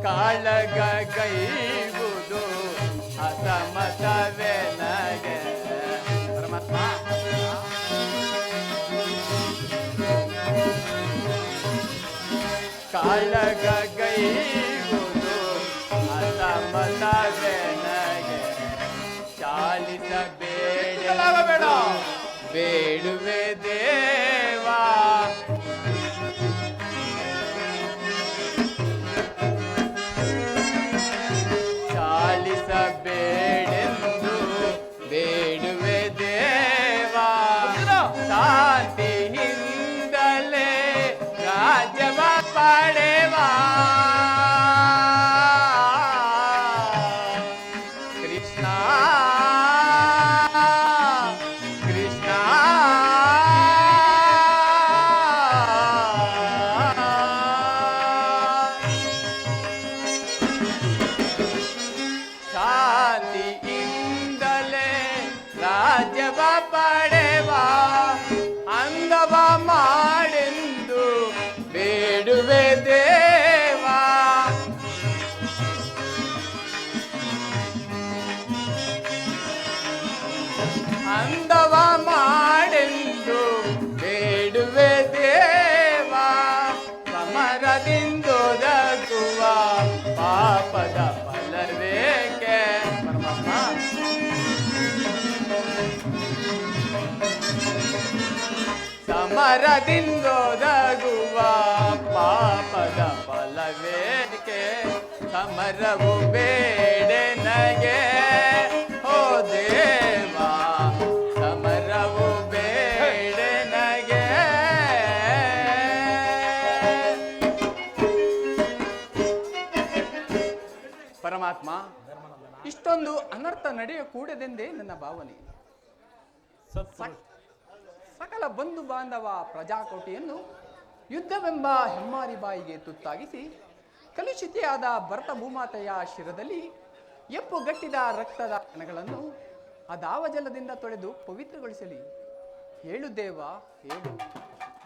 ಕಾಳಗ ಗೈಗುವುದು ಅಸಮತವೇ ನಗೆ. ಪರಮಾತ್ಮ, ಕಾಳಗ ಗೈಗುವುದು ಅಸಮತವೇ ನಗೆ. ಚಾಲಿಸಬೇಡ ಬೇಡುವೆ ದೇವಾ ಚಾಲಿಸಬೇಡೆಂದು ಬೇಡುವೆ ದೇವಾ ಶಾಂತಿಯಿಂದಲೇ ರಾಜ್ಯವ ಪಡೆವಾ ಕೃಷ್ಣ ಕೃಷ್ಣ ಶಾಂತಿಯಿಂದಲೇ ರಾಜ್ಯವ ಪಡೆವಾ ಅಂದವ ಮಾಡೆಂದು ಬೇಡುವೆ ದೇವಾ ಅಂದವ ಮಾಡೆಂದು ಬೇಡುವೆ ದೇವಾ ಸಮರದಿಂದೊದಗುವ ಪಾಪದ ಫಲವೇಕೆ. ಪರಮಾತ್ಮ, ಸಮರದಿಂದೊದಗುವ ಪಾಪದ ಫಲವೇಕೆ. ಸಮರವು ಬೇಡೆ ನಗೆ ಓ ದೇವಾ ಸಮರವು ಬೇಡೆ ನಗೆ. ಪರಮಾತ್ಮ, ಇಷ್ಟೊಂದು ಅನರ್ಥ ನಡೆಯಕೂಡದೆಂದೇ ನನ್ನ ಭಾವನೆ. ಸಕಲ ಬಂಧು ಬಾಂಧವ ಪ್ರಜಾಕೋಟಿಯನ್ನು ಯುದ್ಧವೆಂಬ ಹೆಮ್ಮಾರಿ ಬಾಯಿಗೆ ತುತ್ತಾಗಿಸಿ ಕಲುಷಿತೆಯಾದ ಭರತ ಭೂಮಾತೆಯ ಶಿರದಲ್ಲಿ ಎಪ್ಪುಗಟ್ಟಿದ ರಕ್ತದ ಕಣಗಳನ್ನು ಅದಾವಜಲದಿಂದ ತೊಳೆದು ಪವಿತ್ರಗೊಳಿಸಲಿ. ಹೇಳು ದೇವ ಹೇಳು.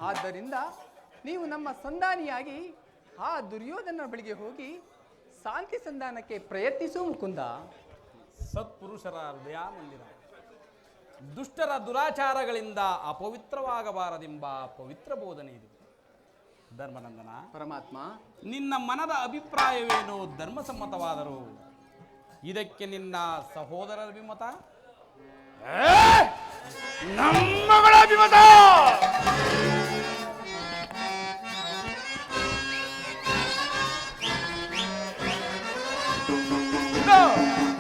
ಆದ್ದರಿಂದ ನೀವು ನಮ್ಮ ಸಂಧಾನಿಯಾಗಿ ಆ ದುರ್ಯೋಧನ ಬಳಿಗೆ ಹೋಗಿ ಶಾಂತಿ ಸಂಧಾನಕ್ಕೆ ಪ್ರಯತ್ನಿಸು ಮುಕುಂದ. ಸತ್ಪುರುಷರ ಹೃದಯ ಮಂದಿರ, ದುಷ್ಟರ ದುರಾಚಾರಗಳಿಂದ ಅಪವಿತ್ರವಾಗಬಾರದೆಂಬ ಪವಿತ್ರ ಬೋಧನೆ ಇದು. ಧರ್ಮನಂದನ, ಪರಮಾತ್ಮ, ನಿನ್ನ ಮನದ ಅಭಿಪ್ರಾಯವೇನು ಧರ್ಮಸಮ್ಮತವಾದರೂ ಇದಕ್ಕೆ ನಿನ್ನ ಸಹೋದರರ ಅಭಿಮತ? ನಮ್ಮಗಳ ಅಭಿಮತ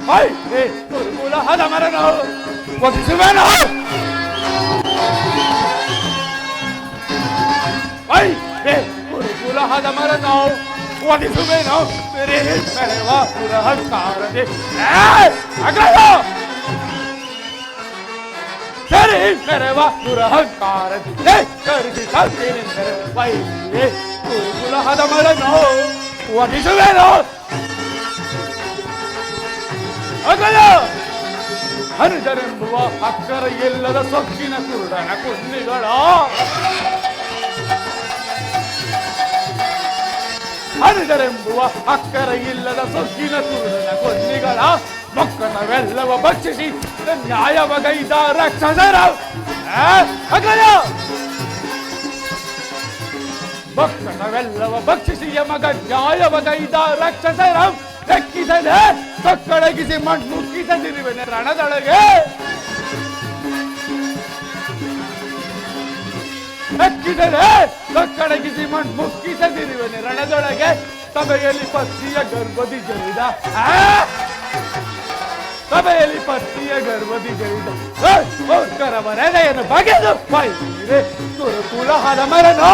ಬೈ ಏ ಕುರುಕುಲ ಹದಮರನು ವಧಿಸುವೆನು ಬೈ ಏ ಕುರುಕುಲ ಹದಮರನು ವಧಿಸುವೆನು ಮೆರೆವ ಪುರಹಂಕಾರದೆ ಅಗಲ ಸರಿ ಮೆರೆವ ಪುರಹಂಕಾರದೆ ಕರಿಸಿ ಸಂತೇನೆಂದರೆ ಬೈ ಏ ಕುರುಕುಲ ಹದಮರನು ವಧಿಸುವೆನು ಅಗಲ ಹರಿದರೆಂಬುವ ಅಕ್ಕರ ಇಲ್ಲದ ಸೊಕ್ಕಿನ ಕುರುಡನ ಕುನ್ನಿಗಳ ಹರಿದರೆಂಬುವ ಅಕ್ಕರ ಇಲ್ಲದ ಸೊಕ್ಕಿನ ಕುರುಡನ ಕೊನ್ನಿಗಳ ಮೊಕ್ಕನವೆಲ್ಲವ ಭಕ್ಷಿಸಿ ನ್ಯಾಯವಗೈದ ರಾಕ್ಷಸರ ಅಗಲ ಮೊಕ್ಕನವೆಲ್ಲವ ಭಕ್ಷಿಸಿ ಯಮಗ ನ್ಯಾಯವಗೈದ ರಾಕ್ಷಸರ ಲೆಕ್ಕಿಸದೆ ಸೊಕ್ಕಡಗಿಸಿ ಮಣ್ಣುಕ್ಕಿಸದಿರುವೆನೆ ರಣದೊಳಗೆ ಲೆಕ್ಕಿಸದೆ ಸೊಕ್ಕಡಗಿಸಿ ಮಣ್ಣುಕ್ಕಿಸದಿರುವೆನೆ ರಣದೊಳಗೆ ಸಭೆಯಲ್ಲಿ ಪತ್ತಿಯ ಗರ್ಭದಿ ಜರಿದ ಸಭೆಯಲ್ಲಿ ಪತ್ತಿಯ ಗರ್ಭದಿ ಜರಿದ ಕರವರೆನೆಯನ್ನು ಬಗೆದು ಬೈರೆ ಕುರುಕುಲ ಹದಮರನು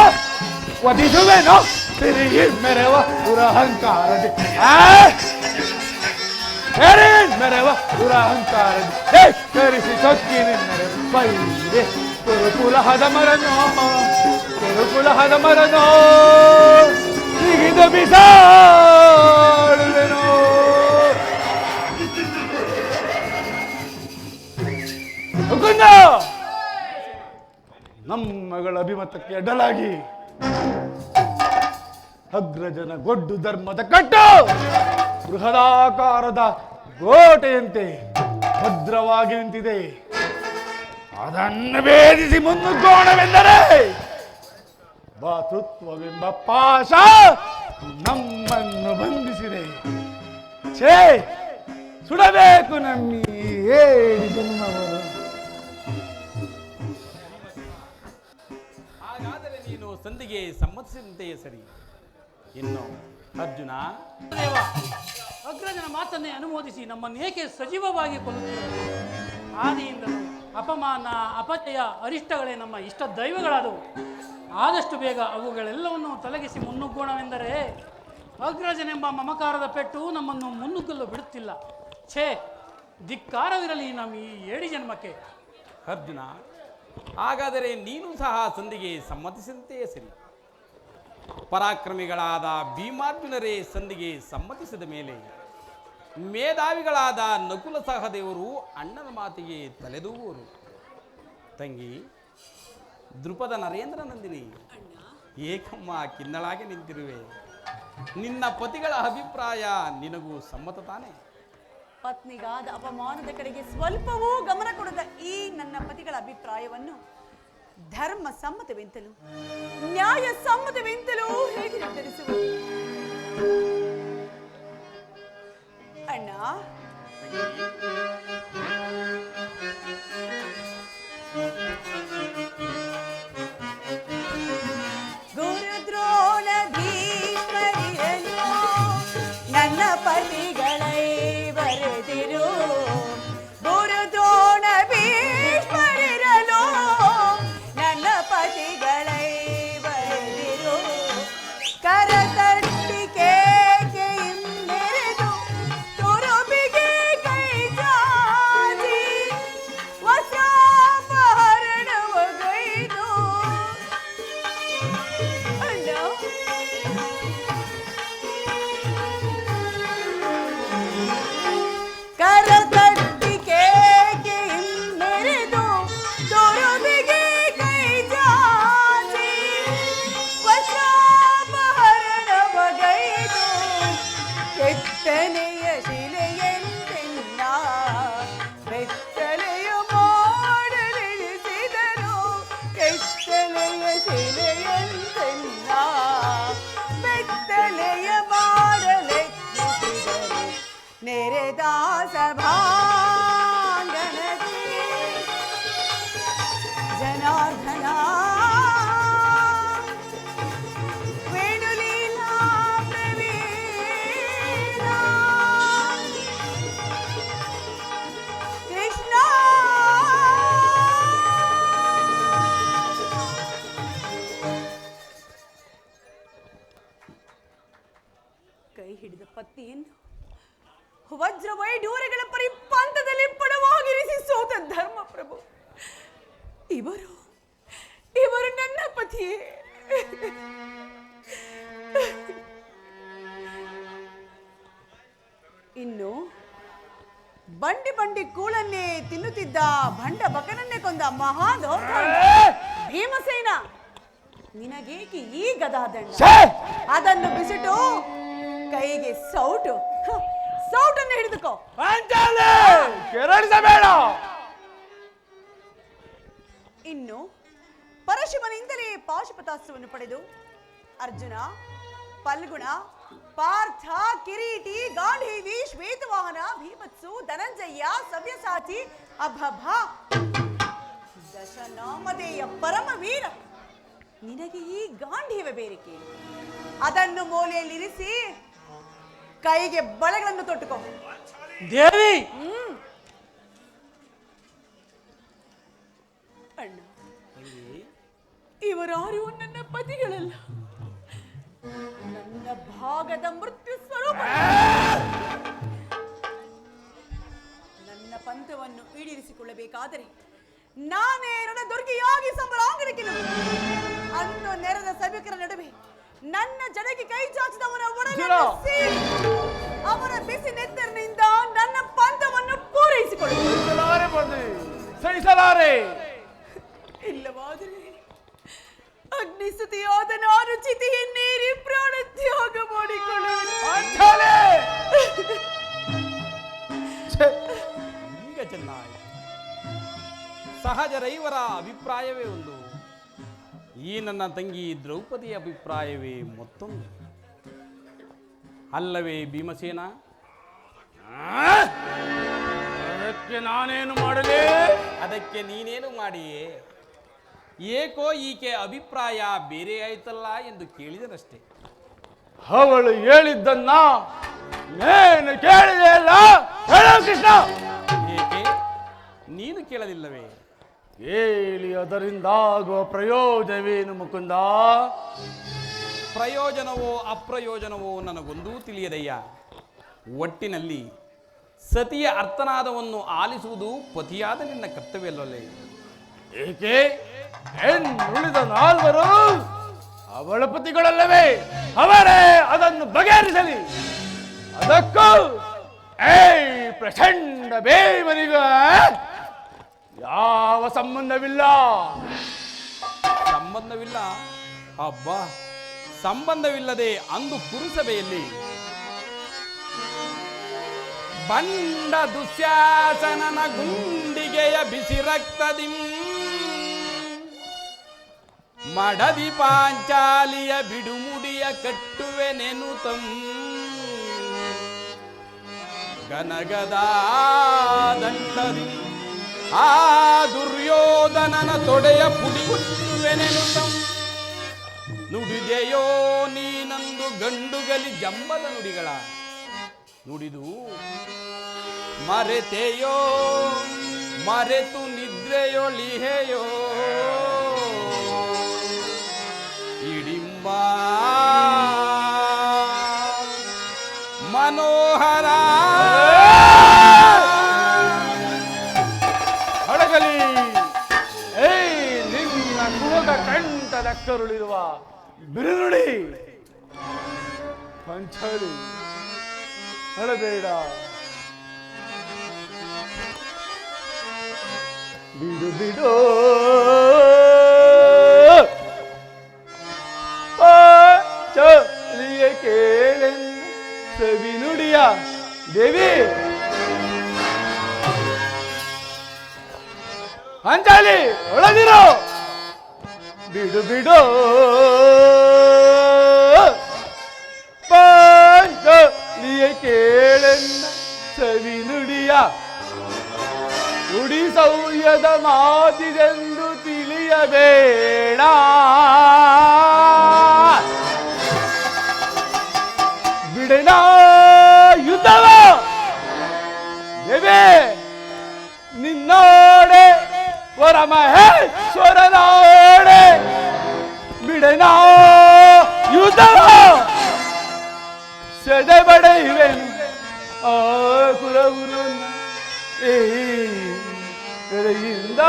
ವಧಿಸುವೆನು ತಿರುಗಿ ಮೆರೆವ ಪುರಹಂಕಾರದಿ ಮೆರೆವ ಪುರಹಂಕಾರದಿ ಕರಿಸಿ ಸೊಕ್ಕಿನ ಮೆರೆವ ಬೈರೆ ಕುರುಕುಲ ಹದಮರನು ಸಿಗಿದು ಬಿಸಾಡುವೆನು ಮುಕುಂದ ನಮ್ಮಗಳ ಅಭಿಮತಕ್ಕೆ ಅಡ್ಡಲಾಗಿ ಅಗ್ರಜನ ಗೊಡ್ಡು ಧರ್ಮದ ಕಟ್ಟು ಬೃಹದಾಕಾರದ ಗೋಟೆಯಂತೆ ಭದ್ರವಾಗಿ ನಿಂತಿದೆ. ಅದನ್ನು ಭೇದಿಸಿ ಮುನ್ನುಗ್ಗೋಣವೆಂದರೆ ಭಾತೃತ್ವವೆಂಬ ಪಾಶ ನಮ್ಮನ್ನು ಬಂಧಿಸಿದೆ. ಛೇ, ಸುಡಬೇಕು ನಮ್ಮಿ ಹೇಳಿ ಜನ್ಮವರು. ಹಾಗಾದರೆ ನೀನು ಸಂಧಿಗೆ ಸಮ್ಮತಿಸಿದಂತೆಯೇ ಸರಿ. ಇನ್ನು ಅರ್ಜುನ, ದೇವ, ಅಗ್ರಜನ ಮಾತನ್ನೇ ಅನುಮೋದಿಸಿ ನಮ್ಮನ್ನೇಕೆ ಸಜೀವವಾಗಿ ಕೊಲ್ಲುತ್ತಿರುವುದು? ಆದಿಯಿಂದಲೂ ಅಪಮಾನ, ಅಪಚಯ, ಅರಿಷ್ಟಗಳೇ ನಮ್ಮ ಇಷ್ಟ ದೈವಗಳಾದವು. ಆದಷ್ಟು ಬೇಗ ಅವುಗಳೆಲ್ಲವನ್ನು ತೊಲಗಿಸಿ ಮುನ್ನುಗ್ಗೋಣವೆಂದರೆ ಅಗ್ರಜನೆಂಬ ಮಮಕಾರದ ಪೆಟ್ಟು ನಮ್ಮನ್ನು ಮುನ್ನುಗ್ಗಲು ಬಿಡುತ್ತಿಲ್ಲ. ಛೇ, ಧಿಕ್ಕಾರವಿರಲಿ ನಮ್ಮ ಈ ಏಡಿ ಜನ್ಮಕ್ಕೆ. ಅರ್ಜುನ, ಹಾಗಾದರೆ ನೀನು ಸಹ ಸಂಧಿಗೆ ಸಮ್ಮತಿಸಿದಂತೆಯೇ ಸರಿ. ಪರಾಕ್ರಮಿಗಳಾದ ಭೀಮಾರ್ಜುನರೇ ಸಂಧಿಗೆ ಸಮ್ಮತಿಸಿದ ಮೇಲೆ ಮೇಧಾವಿಗಳಾದ ನಕುಲ ಸಹದೇವರು ಅಣ್ಣನ ಮಾತಿಗೆ ತಲೆದೂಗುವರು. ತಂಗಿ ದೃಪದ ನರೇಂದ್ರ ನಂದಿನಿ, ಏಕಮ್ಮ ಕಿನ್ನಳಾಗಿ ನಿಂತಿರುವೆ. ನಿನ್ನ ಪತಿಗಳ ಅಭಿಪ್ರಾಯ ನಿನಗೂ ಸಮ್ಮತ ತಾನೆ? ಪತ್ನಿಗಾದ ಅಪಮಾನದ ಕಡೆಗೆ ಸ್ವಲ್ಪವೂ ಗಮನ ಕೊಡದ ಈ ನನ್ನ ಪತಿಗಳ ಅಭಿಪ್ರಾಯವನ್ನು ಧರ್ಮ ಸಮ್ಮತವೆಂತಲೂ ನ್ಯಾಯ ಸಮ್ಮತವೆಂತಲೂ ಹೇಗೆ ನಿರ್ಧರಿಸುವುದು? ಅಣ್ಣ, ಗುರುದ್ರೋಣ ಭೀಷ್ಮರಿರಲು ನನ್ನ ಪತಿಗಳೇ ಬರೆದಿರು. ಗುರುದ್ರೋಣ ಭೀಷ್ಮರಿರಲು ನನ್ನ ಪತಿಗಳೇ ಬರೆದಿರು. ಕರತಟ್ಟಿ ಕೇಕೆಯಿಂದೆರೆದು ತುರುಬಿಗೆ ಕೈ ಜಾಚಿ ವಸ್ತ್ರಾಪಹರಣವಗೈದು. ಅಣ್ಣ, ಕರತಟ್ಟಿ ಕೇಕೆಯಿಂದೆರೆದು ತುರುಬಿಗೆ ಕೈ ಜಾಚಿ ವಸ್ತ್ರಾಪಹರಣವಗೈದು. ಕೆತ್ತನೆಯ ಶಿಲೆಯಂತೆನ್ನ ಬೆತ್ತಲೆಯ ಮಾಡಲಿಳಿಸಿದರು. ಕೆತ್ತನೆಯ ಶಿಲೆಯಂತೆನ್ನ ಬೆತ್ತಲೆಯ ಮಾಡಲೆತ್ತಿಸಿದರು. ನೆರೆದ ಸಭಾಂಗಣದಿ ಜನಾರ್ದನ ವೇಣುಲೀಲಾ ಪ್ರವೀಣ ಕೈ ಹಿಡಿದ ಪತ್ನಿಯನ್ನು ವಜ್ರ ವೈಡೂರ್ಯಗಳ ಪರಿಪಾಂತದಲ್ಲಿ ಪಡವಾಗಿರಿಸಿ ಸೋತ ಧರ್ಮಪ್ರಭು ಇವರು ನನ್ನ ಪತಿಯೇ. ಇನ್ನು ಬಂಡಿ ಬಂಡಿ ಕೂಳನ್ನೇ ತಿನ್ನುತ್ತಿದ್ದ ಭಂಡ ಬಕನನ್ನೇ ಕೊಂದ ಮಹಾದೌರ್ಧ ಭೀಮಸೇನ, ನಿನಗೇಕೆ ಈ ಗದಾದಂಡ? ಅದನ್ನು ಬಿಸಿಟು ಕೈಗೆ ಸೌಟನ್ನು ಹಿಡಿದುಕೋ. ಕೆರಳಿಸಬೇಡ. ಇನ್ನು ಪರಶಿವನಿಂದಲೇ ಪಾಶುಪತಾಸ್ತ್ರವನ್ನು ಪಡೆದು ಅರ್ಜುನ, ಫಲ್ಗುಣ, ಪಾರ್ಥ, ಕಿರೀಟಿ, ಗಾಂಧೀವಿ, ಶ್ವೇತವಾಹನ, ಭೀಮತ್ಸು, ಧನಂಜಯ, ಸವ್ಯಸಾಚಿ, ಅಭಭ, ದಶನಾಮಧೇಯ ಪರಮವೀರ, ನಿನಗೆ ಈ ಗಾಂಧೀವ ಬೇರಿಕೆ. ಅದನ್ನು ಮೂಲೆಯಲ್ಲಿರಿಸಿ ಕೈಗೆ ಬಳೆಗಳನ್ನು ತೊಟ್ಟುಕೋ. ದೇವಿ, ಅಣ್ಣ, ಇವರಾರು ನನ್ನ ಪತಿಗಳಲ್ಲ, ನನ್ನ ಭಾಗದ ಮೃತ್ಯು ಸ್ವರೂಪ. ನನ್ನ ಪಂಥವನ್ನು ಈಡೇರಿಸಿಕೊಳ್ಳಬೇಕಾದರೆ ನಾನೇ ರಣದುರ್ಗಿಯಾಗಿ ಸಂಬರಾಂಗಣಕ್ಕೆ ಅಂದು ನೆರೆದ ಸಭಿಕರ ನಡುವೆ ನನ್ನ ಜಡೆಗೆ ಕೈ ಚಾಚಿದವನ ಒಡಲನ್ನು ಸೀಳಿ ಅವರ ಬಿಸಿ ನೆತ್ತರಿನಿಂದ ನನ್ನ ಪಂಥವನ್ನು ಪೂರೈಸಿಕೊಳ್ಳಲಾರೆ. ಇಲ್ಲವಾದರೆ ಅಗ್ನಿಸ್ತುತಿಯಾದ ನಾನು ಚಿತೆಯನ್ನೇರಿ ಪ್ರಾಣ ತ್ಯಾಗ ಮಾಡಿಕೊಳ್ಳುವೆ. ಈಗ ಚೆನ್ನಾಗಿ ಸಹಜರೈವರ ಅಭಿಪ್ರಾಯವೇ ಒಂದು, ಈ ನನ್ನ ತಂಗಿ ದ್ರೌಪದಿಯ ಅಭಿಪ್ರಾಯವೇ ಮತ್ತೊಂದು ಅಲ್ಲವೇ ಭೀಮಸೇನ? ಅದಕ್ಕೆ ನಾನೇನು ಮಾಡಲೇ? ಅದಕ್ಕೆ ನೀನೇನು ಮಾಡಿಯೇ? ಏಕೋ ಈಕೆ ಅಭಿಪ್ರಾಯ ಬೇರೆ ಆಯ್ತಲ್ಲ ಎಂದು ಕೇಳಿದರಷ್ಟೇ. ಅವಳು ಹೇಳಿದ್ದನ್ನ నేను ಕೇಳಿದೆ ಅಲ್ಲ? ಹೇಳು ಕೃಷ್ಣ. ಏಕೆ ನೀನು ಕೇಳಲಿಲ್ಲವೇ? ಕೇಳಿ ಅದರಿಂದಾಗುವ ಪ್ರಯೋಜನವೇನು ಮುಕುಂದ? ಪ್ರಯೋಜನವೋ ಅಪ್ರಯೋಜನವೋ ನನಗೊಂದೂ ತಿಳಿಯದಯ್ಯ. ಒಟ್ಟಿನಲ್ಲಿ ಸತಿಯ ಅರ್ಥನಾದವನ್ನು ಆಲಿಸುವುದು ಪತಿಯಾದ ನಿನ್ನ ಕರ್ತವ್ಯವಲ್ಲವೇ? ಏಕೆ ಉಳಿದ ನಾಲ್ವರು ಅವಳ ಪತಿಗಳಲ್ಲವೇ? ಅವರೇ ಅದನ್ನು ಬಗೆಹರಿಸಲಿ. ಅದಕ್ಕೂ ಪ್ರಚಂಡ ಬೇವನಿಗ ಯಾವ ಸಂಬಂಧವಿಲ್ಲ. ಸಂಬಂಧವಿಲ್ಲ? ಅಬ್ಬಾ, ಸಂಬಂಧವಿಲ್ಲದೆ ಅಂದು ಪುರುಸಭೆಯಲ್ಲಿ ಬಂಡ ದುಶ್ಯಾಸನನ ಗುಂಡಿಗೆಯ ಬಿಸಿ ರಕ್ತದಿಂ ಮಡದಿ ಪಾಂಚಾಲಿಯ ಬಿಡುಮುಡಿಯ ಕಟ್ಟುವೆ ನೆನುತಂ ಗನಗದಾ ದಂಡದಿ ಆ ದುರ್ಯೋಧನನ ತೊಡೆಯ ಪುಡಿಯುವೆ ನೆನುತಂ ನುಡಿದೆಯೋ ನೀನಂದು ಗಂಡುಗಲಿ ಜಂಬದ ನುಡಿಗಳ ನುಡಿದು ಮರೆತೆಯೋ ಮರೆತು ನಿದ್ರೆಯೊಳಿಹೆಯೋ ಇಡಿಂಬ ಮನೋಹರ ಅಡಗಲಿ. ನಿನ್ನ ಕುಹಕ ಕಂಠದ ಕರುಳಿರುವ ಬಿರುನುಡಿ ಪಂಚಲಿ ಅಳಬೇಡ. ಬಿಡು ಬಿಡು ಪಾಂಚಾಲಿಯ ಕೇಳೆನ್ನ ಸವಿ ನುಡಿಯ ದೇವಿ. ಪಾಂಚಾಲಿ ಒಳಗಿರೋ. ಬಿಡು ಬಿಡು ಪಾಂಚಾಲಿಯ ಕೇಳೆನ್ನ ಸವಿ ನುಡಿಯ ನುಡಿ ಸೌರ್ಯದ ಮಾತಿದೆಂದು ತಿಳಿಯಬೇಡ. ಬಿಡಣ ಯುದ್ಧವ ದೇವೇ ನಿನ್ನೋಡೆ ವರಮಹೇಶ್ವರನೋಡೆ ಬಿಡಣ ಯುದ್ಧವ ಸದೆ ಬಡೆಯುವೆನು ಆ ಕುಲಗುರುವನ್ನ ಎಡೆಯಿಂದ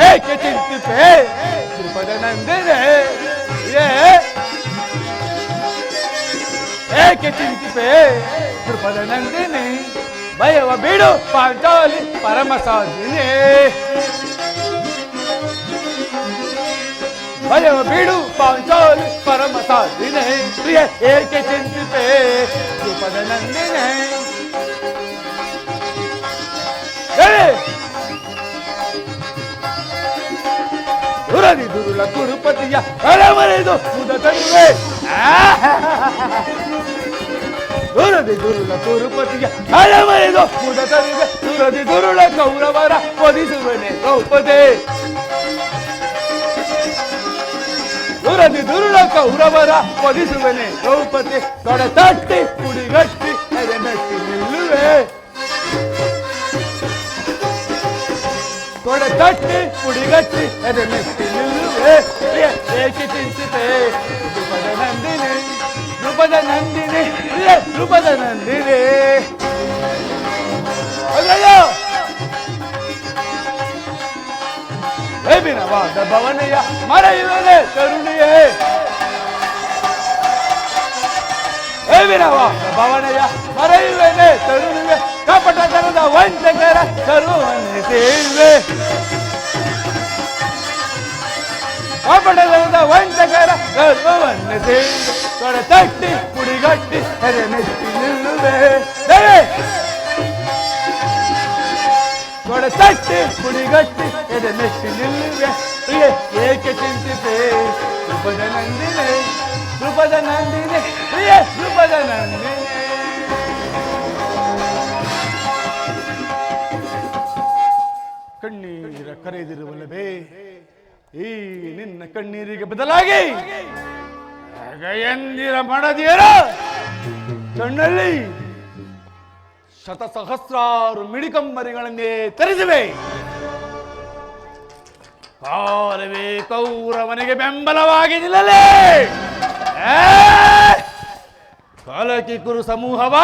ಏಕೆ ಚಿಂತಿಪೆ ಧ್ರುಪದ ನಂದಿನೆ ಏಕೆ ಚಿಂತಿಪೆ ಧ್ರುಪದ ನಂದಿನಿ ಭಯವ ಬಿಡು ಪಾಂಚಾಲಿ ಪರಮ ಸಾಧಿನಿ ಭಯವ ಬಿಡು ಪಾಂಚಾಲಿ ಪರಮ ಸಾಧಿನಿ ಪ್ರಿಯ ಏಕೆ ಚಿಂತಿಪೆ ಧ್ರುಪದ ನಂದಿನಿ ದುರದಿ ದುರುಳ ಕುರುಪತಿಯ ಅರಮನೆದು ಮುದ ತಂದುವೆ ದುರದಿ ದುರುಳ ಕುರುಪತಿಯ ಅರಮನೆದು ಮುದ ತಂದುವೆ ದುರದಿ ದುರುಳ ಕೌರವರ ವಧಿಸುವನೆ ದ್ರೌಪದಿ ದುರದಿ ದುರುಳ ಕೌರವರ ವಧಿಸುವನೆ ದ್ರೌಪದಿ ತೊಡೆ ತಟ್ಟಿ ಕುಡಿಗಟ್ಟಿ ಎದೆ ಮೆಟ್ಟಿ ನಿಲ್ಲುವೆ ತೊಡೆ ತಟ್ಟಿ ಕುಡಿಗಟ್ಟಿ ಎದೆ ಮೆಟ್ಟಿ ನಿಲ್ಲುವೆ ಏಕೆ ಚಿಂತಿತೆ ಧ್ರುಪದ ನಂದಿನಿ ಧ್ರುಪದ ನಂದಿನಿ ಧ್ರುಪದ ನಂದಿನಿ ಬೇಬಿನವಾದ ಭವನೆಯ ಮರೆಯುವನೆ ಕರುಣಿಯೇ ಬೇಬಿನವಾದ ಭವನೆಯ ಮರೆಯುವನೆ ತರುಣಿವೆ ಕಪಟತನದ ವಂಚಕರ ಕರುವನ್ನೇ ಸೇರುವೆ ಕಪಟತನದ ವಂಚಕರ ಕರುವನ್ನೇ ಸೇರುವೆ ತೊಡೆ ತಟ್ಟಿ ಕುಡಿಗಟ್ಟಿ ಎದೆ ಮೆಟ್ಟಿ ನಿಲ್ಲುವೆ ತೊಡೆ ತಟ್ಟಿ ಕುಡಿಗಟ್ಟಿ ಎದೆ ಮೆಟ್ಟಿ ನಿಲ್ಲುವೆ ಏಕೆ ಚಿಂತಿತೆ ಧ್ರುಪದ ನಂದಿನಿ ಧ್ರುಪದ ನಂದಿನಿ ಪ್ರಿಯ ಧ್ರುಪದ ನಂದಿನಿ ಕಣ್ಣೀರ ಕರೆದಿರುವಲ್ಲವೇ ಈ ನಿನ್ನ ಕಣ್ಣೀರಿಗೆ ಬದಲಾಗಿ ಎಂದಿರ ಮಾಡದಿಯರ ಕಣ್ಣಲ್ಲಿ ಶತಸಹಸ್ರಾರು ಮಿಡಿಕಂಬರಿಗಳನ್ನೇ ತರಿಸಿವೆ ಕಾಲವೇ ಕೌರವನಿಗೆ ಬೆಂಬಲವಾಗಿ ನಿಲ್ಲಲೇ ಕಾಲಕಿ ಕುರು ಸಮೂಹವ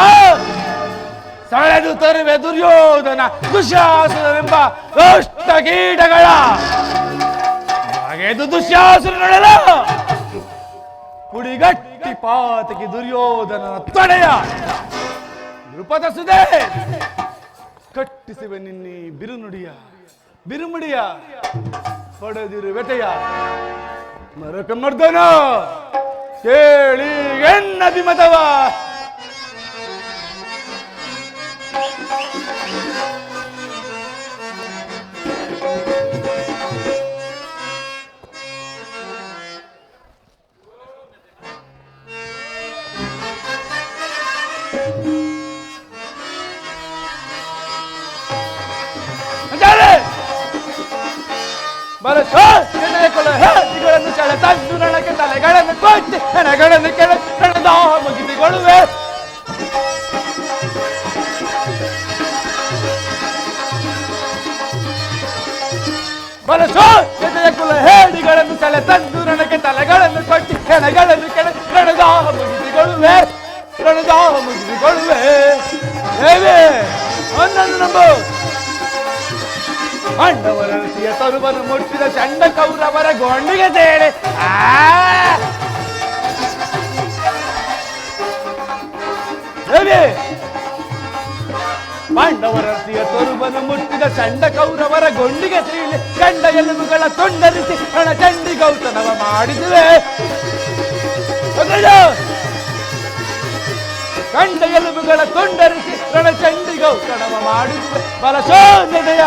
ಸಳೆದು ತರುವೆ ದುರ್ಯೋಧನ ದುಶ್ಯಾಸುರನೆಂಬ ದುಷ್ಟ ಕೀಟಗಳ ಹಾಗೆದು ದುಶ್ಯಾಸುರನೊಡಲ ಕುಡಿಗಟ್ಟಿ ಪಾತಕಿ ದುರ್ಯೋಧನನ ತೊಡೆಯ ನೃಪದ ಸುದೆ ಕಟ್ಟಿಸುವೆ ನಿನ್ನಿ ಬಿರುನುಡಿಯ ಬಿರುಮುಡಿಯ ಪಡೆದಿರು ವ್ಯತೆಯ ಮರಕ ಮರ್ದನ ಕೇಳಿ ಎನ್ನ ಬಿಮತವ ಗಳನ್ನು ಸೆಳೆ ತಂದು ನನಗೆ ತಲೆಗಳನ್ನು ಕೊಟ್ಟಿ ಹೆಣಗಳನ್ನು ಕೆಳೆ ಹೆಣದ ಮುಗಿಸಿಕೊಳ್ಳುವೆ ಬಲಸೋ ಎದೆಯ ಕುಲ ಹೇಡಿಗಳನ್ನು ಸೆಳೆ ತಂದು ನನಗೆ ತಲೆಗಳನ್ನು ಕೊಟ್ಟಿ ಹೆಣಗಳನ್ನು ಕೆಳೆ ಹೆಣದ ಮುಗಿಸಿಕೊಳ್ಳುವೆ ಹೆಣದ ಮುಗಿಸಿಕೊಳ್ಳುವೆ ಹೇವೆ ಒಂದನ್ನು ನಂಬು ಪಾಂಡವರ ಋಷಿಯ ತರುವನ್ನು ಮುಟ್ಟಿದ ಚಂಡ ಕೌರವರ ಗೊಂಡಿಗೆ ಸೇರಿ ಪಾಂಡವರ ಋಷಿಯ ತರುವನ್ನು ಮುಟ್ಟಿದ ಚಂಡ ಕೌರವರ ಗೊಂಡಿಗೆ ಸೇರಿ ಕಂಡ ಎಲುಬುಗಳ ತುಂಡರಿಸಿ ಹಣ ಚಂಡಿ ಗೌತನವ ಮಾಡಿದುವೆ ಕಂಡ ಎಲುಬುಗಳ ತುಂಡರಿಸಿ ರಣ ಚಂಡಿ ಗೌತನವ ಮಾಡಿದುವೆ ಬಲಶೋಧನೆಯ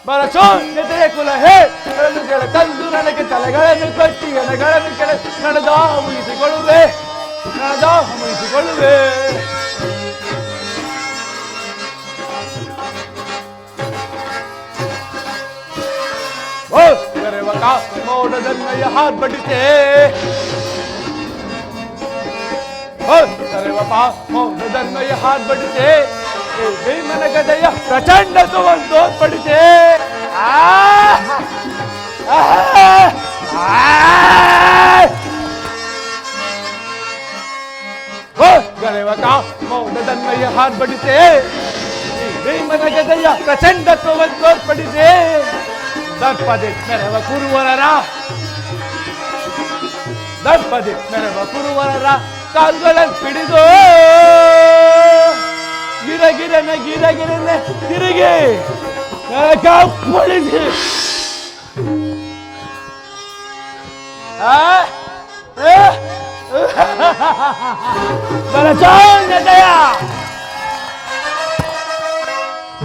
ಬಲಶೋಧನೆಯ ಕುಲ ಹೇಳ ತಂದು ನನಗೆ ತಲೆಗಳನ್ನು ಕಟ್ಟಿ ಎಣೆಗಳನ್ನು ಕೆಳ ನಡೆದ ಮುಗಿಸಿಕೊಳ್ಳುವೆ ನಡೆದ ಮುಗಿಸಿಕೊಳ್ಳುವೆ ಓ ಕರೆವ ಕಾಸು ಮೋಡದನ್ನಯ ಹಾರ್ಪಡಿಸೆ अरे बाबा मौन में हाथ बढ़ते भीमन गदय प्रचंड सुगंधो पड़ते गरे बाबा मौन में हाथ बढ़ते भीमन गदय प्रचंड सुगंधो पड़ते दर्पदे मेरे वकुरुवररा दर्पदे मेरे वकुरुवररा ಕಾಲುಗಳನ್ನು ಹಿಡಿದು ಗಿರಗಿರನೆ ತಿರುಗಿ ಕಾಪಾಡಿಸಿ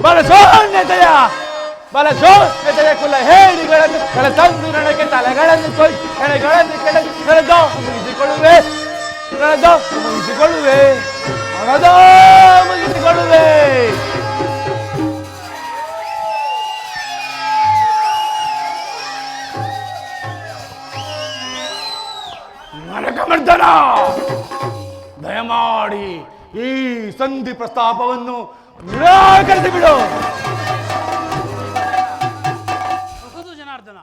ಬಲಸೋನ್ಯತೆಯ ಕುಲ ಹೇಳಿಗಳನ್ನು ತಂದು ನನಗೆ ತಲೆಗಳನ್ನು ಕೊಯ್ದು ಹೆಣೆಗಳನ್ನು ಕೆಳಗೆ ಸೆಳೆದು ಮುಗಿಸಿಕೊಳ್ಳುವೆ ಮುಗಿಸಿಕೊಳ್ಳುವೆ ಮುಗಿಸಿಕೊಳ್ಳುವೆ ನರಕಮರ್ದನ ದಯಮಾಡಿ ಈ ಸಂಧಿ ಪ್ರಸ್ತಾಪವನ್ನು ನಿರಾಕರಿಸಿ ಬಿಡು. ಜನಾರ್ದನ,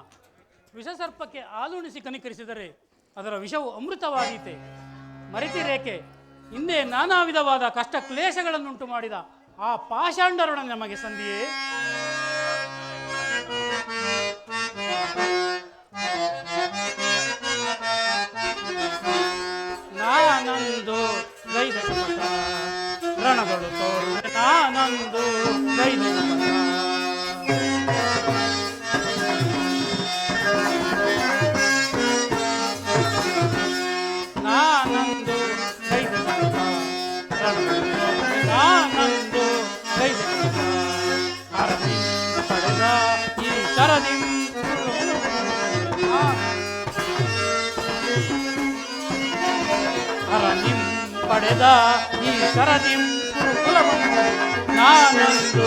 ವಿಷಸರ್ಪಕ್ಕೆ ಹಾಲುಣಿಸಿ ಕನಿಕರಿಸಿದರೆ ಅದರ ವಿಷವು ಅಮೃತವಾದೀತೆ. ಮರೆತಿರೇಕೆ? ಹಿಂದೆ ನಾನಾ ವಿಧವಾದ ಕಷ್ಟ ಕ್ಲೇಶಗಳನ್ನುಂಟು ಮಾಡಿದ ಆ ಪಾಷಾಂಡರೊಡನೆ ನಮಗೆ ಸಂಧಿಯೇ? ನಾನಂದು ಗೈದ ಶಪಥ ರಣಗಳು ತೋರುವೆ, ನಾನಂದು ಗೈದ ಶಪಥ. ನಾನಂದು ಗೈದ ಶಪಥ ರಣಗಳು ತೋರುವೆ, ನಾನಂದು ಗೈದ ಶಪಥ. ಅರಸಿ ಪಡೆದ ಈ ಶರದಿ ಅರನಿಂ ಪಡೆದ ಈ ಶರದಿಂ ಕುರುಕುಲವನ್ನು ನಾನಂದು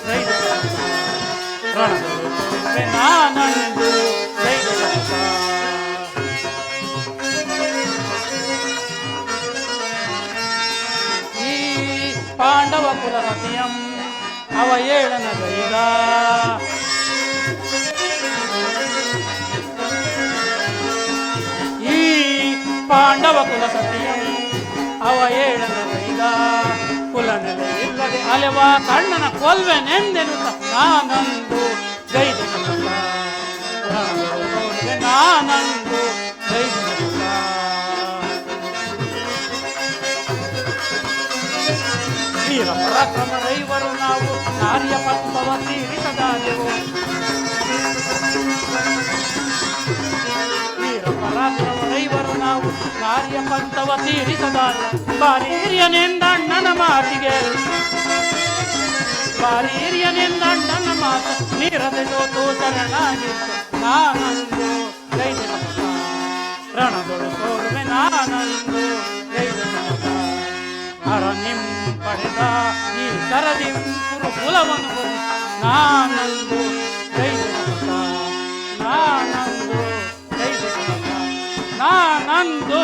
ಗೈದ ಶಪಥ ರಣಗಳು ತೋರುವೆ, ನಾನಂದು ಗೈದ ಶಪಥ. ಈ ಪಾಂಡವ ಕುಲ ಸತಿಯಂ ಅವ ಏಳನ ಗೈದ, ಈ ಪಾಂಡವ ಕುಲ ಸತಿಯಂ ಅವ ಏಳನ ಗೈದ. ಕುಲ ನೆಲೆ ಇಲ್ಲದೆ ಅಲೆವ ಕಣ್ಣನ ಕೊಲ್ವೆನೆಂದೆನುತ್ತ ನಾನಂದು ಗೈದ ಶಪಥ ರಣಗಳು ತೋರುವೆ, ನಾನಂದು ಗೈದ ಶಪಥ. ವೀರ ಪರಾಕ್ರಮ ರೈವರು ನಾವು ನಾರ್ಯ ಪದ್ಮವ ತೀರಿಸದಾದೆವು, ವೀರ ಪರಾಕ್ರಮ ರೈವರು ನಾವು ನಾರ್ಯ ಪಂಥವ ತೀರಿಸದಾದ. ಬಾರಿ ಹಿರಿಯನೆಂದಣ್ಣನ ಮಾತಿಗೆ, ಬಾರಿ ಹಿರಿಯನೆಂದಣ್ಣನ ಮಾತು ನೀರದೆ ಸೋತು ಶರಣಾಗಿತ್ತು. ನಾನಂದು ಗೈದ ಶಪಥ ರಣದೊಳು ತೋರುವೆ, ನಾನಂದು ಗೈದ ಶಪಥ. ಅರನಿಂ ಪಡೆದ ಈ ಶರದಿಂ ಕುರುಕುಲವನ್ನು ಬರಿ, ನಾನಂದು ಗೈದ ಶಪಥ, ನಾನಂದು ಗೈದ ಶಪಥ, ನಾನಂದು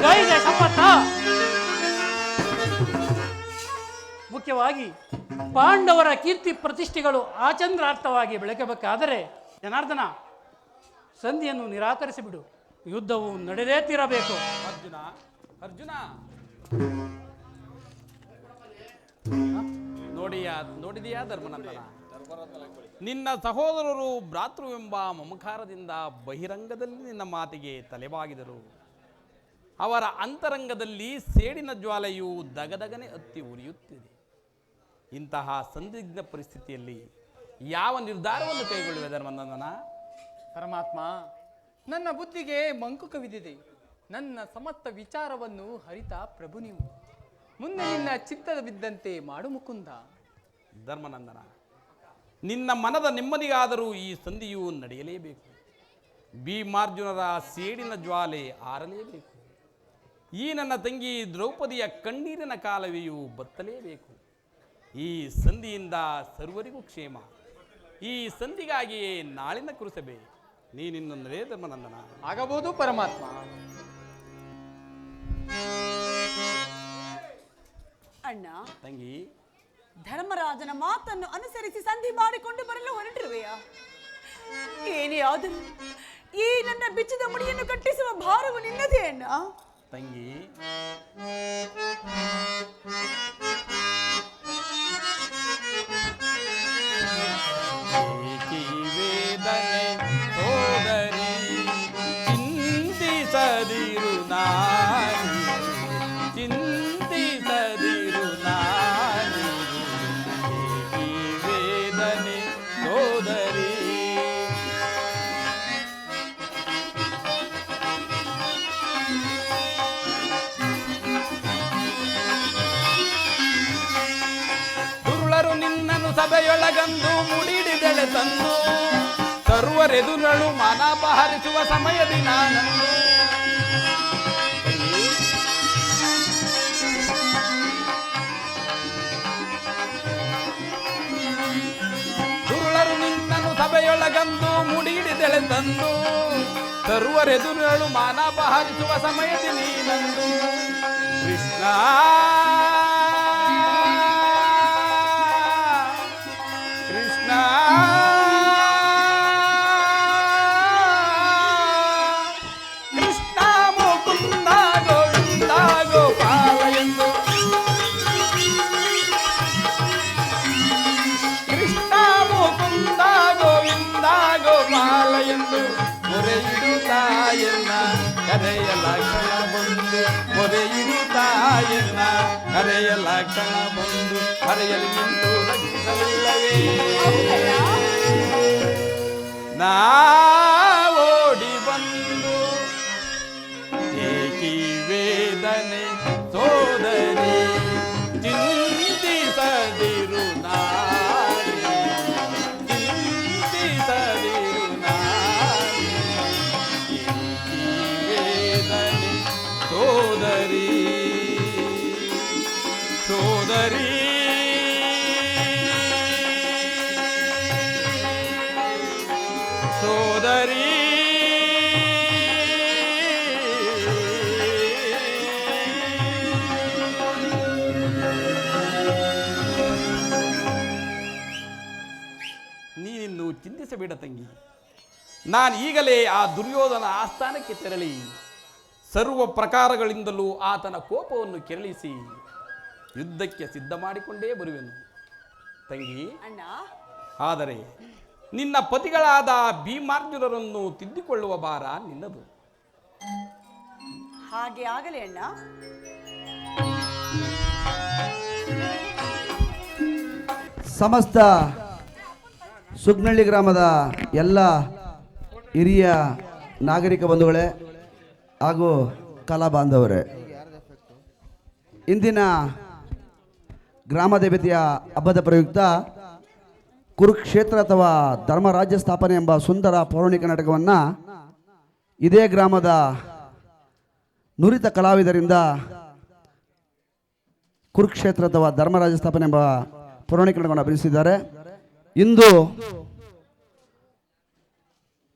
ಗೈದ ಶಪಥ. ಮುಖ್ಯವಾಗಿ ಪಾಂಡವರ ಕೀರ್ತಿ ಪ್ರತಿಷ್ಠೆಗಳು ಆಚಂದ್ರಾರ್ಥವಾಗಿ ಬೆಳಕಬೇಕಾದರೆ ಜನಾರ್ದನ ಸಂಧಿಯನ್ನು ನಿರಾಕರಿಸಿಬಿಡು. ಯುದ್ಧವು ನಡೆದೇ ತೀರಬೇಕು. ಅರ್ಜುನ ಅರ್ಜುನ ನೋಡಿದೆಯಾ ಧರ್ಮನಂದನ? ನಿನ್ನ ಸಹೋದರರು ಭ್ರಾತೃವೆಂಬ ಮಮಕಾರದಿಂದ ಬಹಿರಂಗದಲ್ಲಿ ನಿನ್ನ ಮಾತಿಗೆ ತಲೆಬಾಗಿದರು. ಅವರ ಅಂತರಂಗದಲ್ಲಿ ಸೇಡಿನ ಜ್ವಾಲೆಯು ದಗದಗನೆ ಹತ್ತಿ ಉರಿಯುತ್ತಿದೆ. ಇಂತಹ ಸಂದಿಗ್ಧ ಪರಿಸ್ಥಿತಿಯಲ್ಲಿ ಯಾವ ನಿರ್ಧಾರವನ್ನು ಕೈಗೊಳ್ಳುವೆ ಧರ್ಮನಂದನ? ಪರಮಾತ್ಮ, ನನ್ನ ಬುದ್ಧಿಗೆ ಮಂಕು ಕವಿದಿದೆ. ನನ್ನ ಸಮಸ್ತ ವಿಚಾರವನ್ನು ಹರಿತ ಪ್ರಭು ನೀವು. ಮುಂದೆ ನಿನ್ನ ಚಿತ್ತದ ಬಿದ್ದಂತೆ ಮಾಡು ಮುಕುಂದ. ಧರ್ಮನಂದನ, ನಿನ್ನ ಮನದ ನೆಮ್ಮದಿಗಾದರೂ ಈ ಸಂಧಿಯು ನಡೆಯಲೇಬೇಕು. ಭೀಮಾರ್ಜುನರ ಸೇಡಿನ ಜ್ವಾಲೆ ಆರಲೇಬೇಕು. ಈ ನನ್ನ ತಂಗಿ ದ್ರೌಪದಿಯ ಕಣ್ಣೀರಿನ ಕಾಲವೆಯು ಬತ್ತಲೇಬೇಕು. ಈ ಸಂಧಿಯಿಂದ ಸರ್ವರಿಗೂ ಕ್ಷೇಮ. ಈ ಸಂಧಿಗಾಗಿಯೇ ನಾಳಿನ ಕುರುಸಭೆ. ನೀನಿನ್ನು ನಡೆ ಧರ್ಮನಂದನ. ಆಗಬಹುದು ಪರಮಾತ್ಮ. ಅಣ್ಣ, ತಂಗಿ, ಧರ್ಮರಾಜನ ಮಾತನ್ನು ಅನುಸರಿಸಿ ಸಂಧಿ ಮಾಡಿಕೊಂಡು ಬರಲು ಹೊರಟಿರುವೆಯಾ? ಏನೇ ಆದರೂ ಈ ನನ್ನ ಬಿಚ್ಚಿದ ಮುಡಿಯನ್ನು ಕಟ್ಟಿಸುವ ಭಾರವು ನಿನ್ನದೇ ಅಣ್ಣ. ತಂಗಿ, ಏಕಿ ವೇದನೆ ಸೋದರಿ ಚಿಂತಿಸದಿರು ನಾನಿ, ಚಿಂತಿಸದಿರು ನಾನಿ, ಏಕಿ ವೇದನೆ ಸೋದರಿ. ದುರುಳರು ನಿನ್ನನ್ನು ಸಭೆಯೊಳಗಂದು ಮುಡಿಡಿದೆಳೆ ತಂದು ಸರ್ವರೆದುರಳು ಮಾನಾಪಹರಿಸುವ ಸಮಯದಿ ನಾನಂದು. ದುರುಳರು ನಿನ್ನನ್ನು ಸಭೆಯೊಳಗಂದು ಮುಡಿಡಿದೆಳೆ ತಂದು ಸರ್ವರೆದುರಳು ಮಾನಾಪಹರಿಸುವ ಸಮಯದಿ ನೀನಂದು. ಕೃಷ್ಣ ಕೃಷ್ಣ ಕೃಷ್ಣ ಮುಕುಂದ ಗೋವಿಂದ ಗೋಪಾಲ ಎಂದು, ಕೃಷ್ಣ ಮುಕುಂದ ಗೋವಿಂದ ಗೋಪಾಲ ಎಂದು ಮೊರೆಯಿಡುತ್ತಾಯನ್ನ ಕರೆಯ ಲಕ್ಷಣ ಬಂದು, ಮೊರೆಯಿಡುತ್ತಾಯನ್ನ ಕರೆಯ ಲಕ್ಷಣ ಬಂದು ಕರೆಯಲಿ ನಿಂತು ರಕ್ಷಿಸಲಿಲ್ಲವೇ ನಾ ಓಡಿ ಬಂದು. ಏಕಿ ವೇದನೆ ಸೋದರಿ ಚಿಂತಿಸದಿರು ನಾರಿ, ಚಿಂತಿಸದಿರು ನಾರಿ, ಏಕಿ ವೇದನೆ ಸೋದರಿ ಸೋದರಿ. ಸೋದರಿ ನೀನಿನ್ನು ಚಿಂತಿಸಬೇಡ ತಂಗಿ. ನಾನು ಈಗಲೇ ಆ ದುರ್ಯೋಧನ ಆಸ್ಥಾನಕ್ಕೆ ತೆರಳಿ ಸರ್ವ ಪ್ರಕಾರಗಳಿಂದಲೂ ಆತನ ಕೋಪವನ್ನು ಕೆರಳಿಸಿ ಯುದ್ಧಕ್ಕೆ ಸಿದ್ಧ ಮಾಡಿಕೊಂಡೇ ಬರುವೆನು ತಂಗಿ. ಅಣ್ಣ, ಆದರೆ ನಿನ್ನ ಪತಿಗಳಾದ ಭೀಮಾರ್ಜುನರನ್ನು ತಿದ್ದಿಕೊಳ್ಳುವ ಭಾರ ನಿನ್ನದು. ಹಾಗೆ ಆಗಲಿ ಅಣ್ಣ. ಸಮಸ್ತ ಸುಗ್ನಳ್ಳಿ ಗ್ರಾಮದ ಎಲ್ಲ ಹಿರಿಯ ನಾಗರಿಕ ಬಂಧುಗಳೇ ಹಾಗೂ ಕಲಾ ಬಾಂಧವರೇ, ಇಂದಿನ ಗ್ರಾಮ ದೇವತೆಯ ಹಬ್ಬದ ಪ್ರಯುಕ್ತ ಕುರುಕ್ಷೇತ್ರ ಅಥವಾ ಧರ್ಮರಾಜ್ಯ ಸ್ಥಾಪನೆ ಎಂಬ ಸುಂದರ ಪೌರಾಣಿಕ ನಾಟಕವನ್ನು ಇದೇ ಗ್ರಾಮದ ನುರಿತ ಕಲಾವಿದರಿಂದ ಕುರುಕ್ಷೇತ್ರ ಅಥವಾ ಧರ್ಮರಾಜ್ಯ ಸ್ಥಾಪನೆ ಎಂಬ ಪೌರಾಣಿಕ ನಾಟಕವನ್ನು ಅಭಿನಯಿಸಿದ್ದಾರೆ. ಇಂದು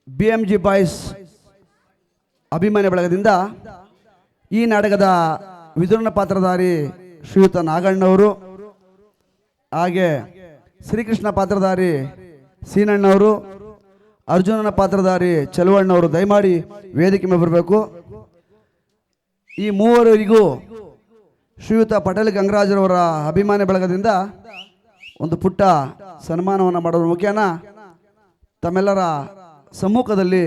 BMG ಬಾಯ್ಸ್ ಅಭಿಮಾನಿ ಬಳಗದಿಂದ ಈ ನಾಟಕದ ವಿದುರನ ಪಾತ್ರಧಾರಿ ಶ್ರೀಯುತ ನಾಗಣ್ಣವರು, ಹಾಗೆ ಶ್ರೀಕೃಷ್ಣ ಪಾತ್ರಧಾರಿ ಸೀನಣ್ಣವರು, ಅರ್ಜುನನ ಪಾತ್ರಧಾರಿ ಚೆಲುವಣ್ಣವರು ದಯಮಾಡಿ ವೇದಿಕೆ ಮೇಲೆ ಬರಬೇಕು. ಈ ಮೂವರಿಗೂ ಶ್ರೀಯುತ ಪಟೇಲ್ ಗಂಗರಾಜರವರ ಅಭಿಮಾನಿ ಬಳಗದಿಂದ ಒಂದು ಪುಟ್ಟ ಸನ್ಮಾನವನ್ನು ಮಾಡುವ ಮುಖೇನ ತಮ್ಮೆಲ್ಲರ ಸಮ್ಮುಖದಲ್ಲಿ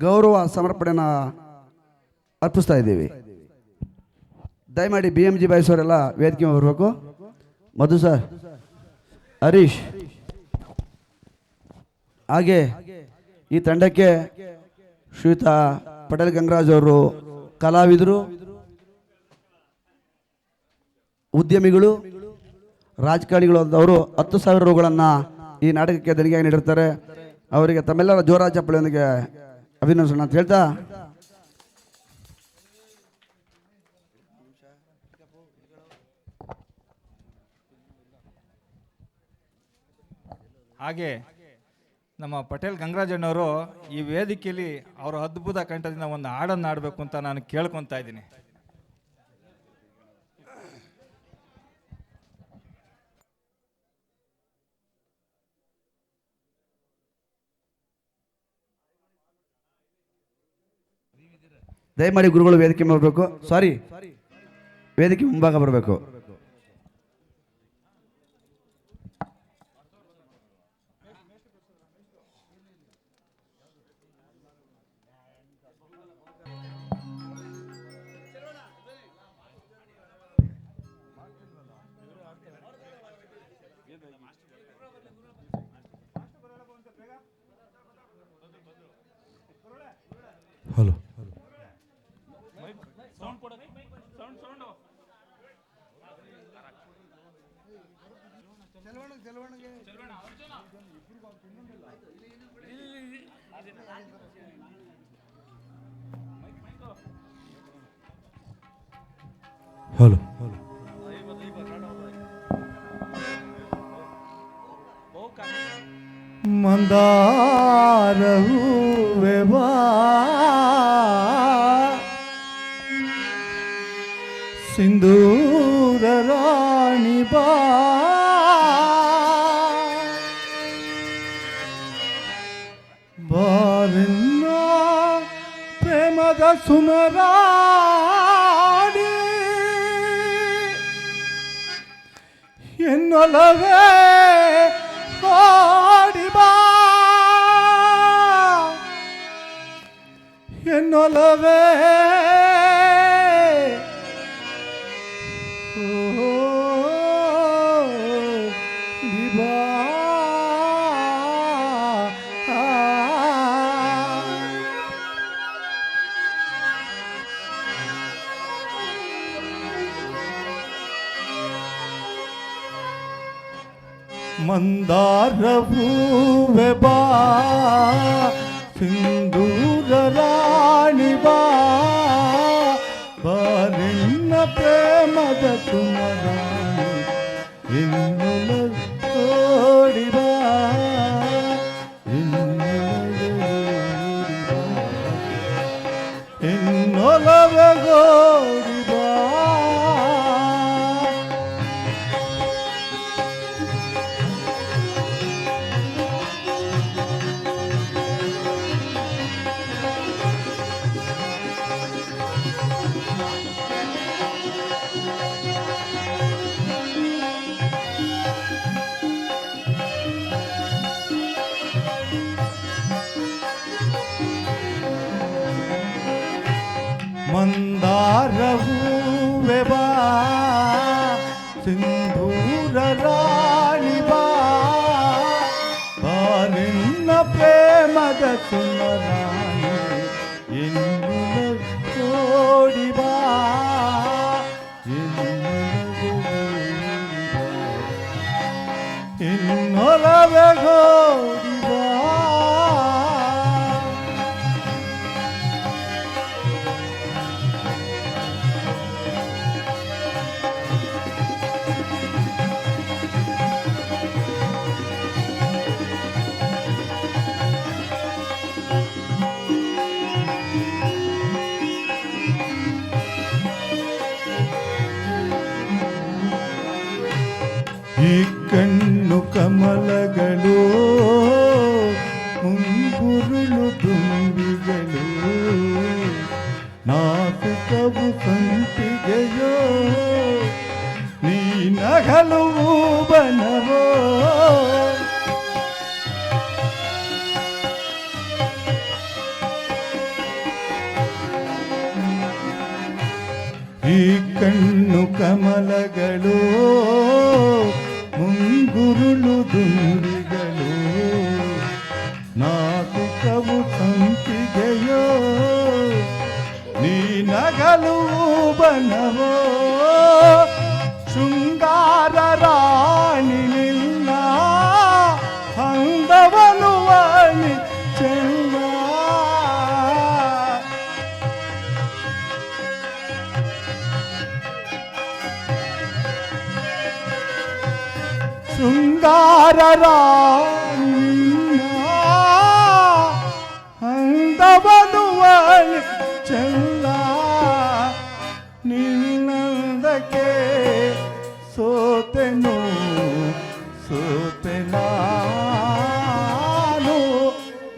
ಗೌರವ ಸಮರ್ಪಣೆಯನ್ನು ಅರ್ಪಿಸ್ತಾ ಇದ್ದೀವಿ. ದಯಮಾಡಿ BMG ಬಾಯ್ಸ್ ಅವರೆಲ್ಲ ವೇದಿಕೆ ಮೇಲೆ ಬರಬೇಕು. ಮಧು ಸರ್, ಹರೀಶ್, ಹಾಗೆ ಈ ತಂಡಕ್ಕೆ ಶ್ರೀಯುತ ಪಟೇಲ್ ಗಂಗರಾಜ್ ಅವರು ಕಲಾವಿದರು, ಉದ್ಯಮಿಗಳು, ರಾಜಕಾರಣಿಗಳು ಅವರು 10,000 ರೂಗಳನ್ನು ಈ ನಾಟಕಕ್ಕೆ ದೇಣಿಗೆಯಾಗಿ ನೀಡಿರ್ತಾರೆ. ಅವರಿಗೆ ತಮ್ಮೆಲ್ಲರ ಜೋರಾದ ಚಪ್ಪಲಿಯೊಂದಿಗೆ ಅಭಿನಂದಿಸೋಣ ಅಂತ ಹೇಳ್ತಾ, ಹಾಗೆ ನಮ್ಮ ಪಟೇಲ್ ಗಂಗರಾಜಣ್ಣವರು ಈ ವೇದಿಕೆಯಲ್ಲಿ ಅವರ ಅದ್ಭುತ ಕಂಠದಿಂದ ಒಂದು ಹಾಡನ್ನು ಆಡಬೇಕು ಅಂತ ನಾನು ಕೇಳ್ಕೊತಾ ಇದ್ದೀನಿ. ದಯಮಾಡಿ ಗುರುಗಳು ವೇದಿಕೆ ಬರಬೇಕು. ಸಾರಿ, ವೇದಿಕೆ ಮುಂಭಾಗ ಬರಬೇಕು. ಹಲೋ, ಹಲೋ, ಮಂದಾರ ಹೂವೆ ಬಾ, ಸಿಂಧೂರ ರಾಣಿ ಬಾ, ಬಾರನ್ನ ಪ್ರೇಮದ ಸುಮರಾಡಿ ಎನ್ನೊಲವೇ ಹಾಡಿ ಬಾ, ಎನ್ನೊಲವೇ ಬಾ. ಮಂದಾರ ಹೂವೆ ಬಾ, ಸಿಂಧೂರ ರಾಣಿ ಬಾ, ಬಾರಿನ ಪ್ರೇಮದ ಸುಮರಾಣಿ ಇನ್ನೊಲ ತೋಡಿ ಬಾ, ಇನ್ನೊಲವೆ ಗೋಡಿ ಬಾ. ಮಂದಾರ ಹೂವೆ ಬಾ, ಸಿಂಧೂರ ರಾಣಿ ಬಾ, ಬಾರಿನ ಪ್ರೇಮದ ಸುಮರಾಣಿ ಇನ್ನೊಲ ತೋಡಿ ಬಾ, ಇನ್ನೊಲವೆ ಗೋಡಿ ಬಾ. ಈ ಕಣ್ಣು ಕಮಲಗಳು, ಮುಂಗುರುಳು ತುಂಬಿಗಳು, ನಾಸಿಕವು ಸಂಪಿಗೆಯೋ, ನೀ ನಗಲು ಬನವೋ, ಈ ಕಣ್ಣು ಕಮಲಗಳು, ಮುಂಗುರುಳು ದುಂಬಿಗಳು, ನಾಸಿಕವು ಸಂಪಿಗೆಯೋ, ನೀ ನಗಲು ಬನವೋ, ಶೃಂಗಾರ ರಾಣಿ ನಿನ್ನ ಅಂದವನು ವಾಣಿ ಚೆನ್ನ, ಶೃಂಗಾರ ರಾಣಿ ಅಂದವನು ವಾಣಿ ಚೆನ್ನ, ನಿನ್ನಂದಕ್ಕೆ ಸೋತೆನು ಸೋತೆ ನಾನು,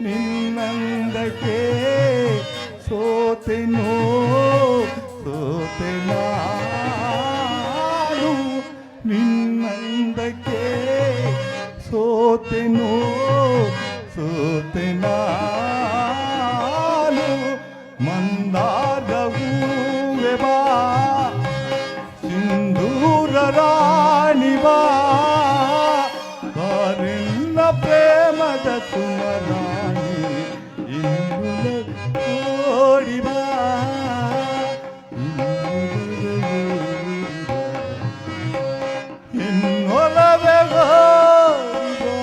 ನಿನ್ನಂದಕ್ಕೆ ಸೋತೆ ಸೋತೆನು ಸೋತೆ ನಾನು ಮಂದಾರ ಹೂವೆ ಬಾ ಸಿಂಧೂರ ರಾಣಿ ಬಾ ಬಾರಿಲ್ಲ ಪ್ರೇಮದ ಸುಮರಾಣಿ ಇಂದು ಓಡಿ ಬಾ ಇನ್ನೊಲವೇ ಓಡಿ ಬಾ.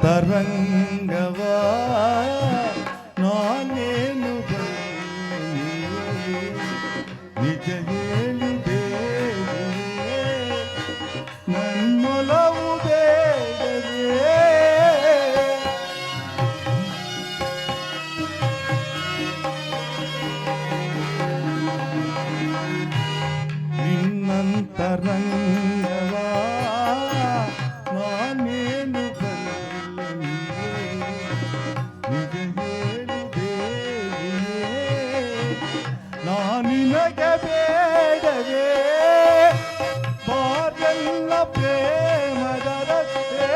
ನಿನ್ನಂತರಂಗವ ನಾನೇನು ಬಲ್ಲೆ ನಿಜ ಹೇಳಿದೆ ನನ್ನೊಲವು ಬೇಡವೇ ನಿನ್ನಂತರಂಗವ ನಾನೇನು ಬಲ್ಲೆ ನಿಜ ಹೇಳಿದೆ ನಾನಿನಗೆ ಬೇಡವೇ ಬಾರೆಲ್ಲ ಪ್ರೇಮದ ರಸ್ತೆ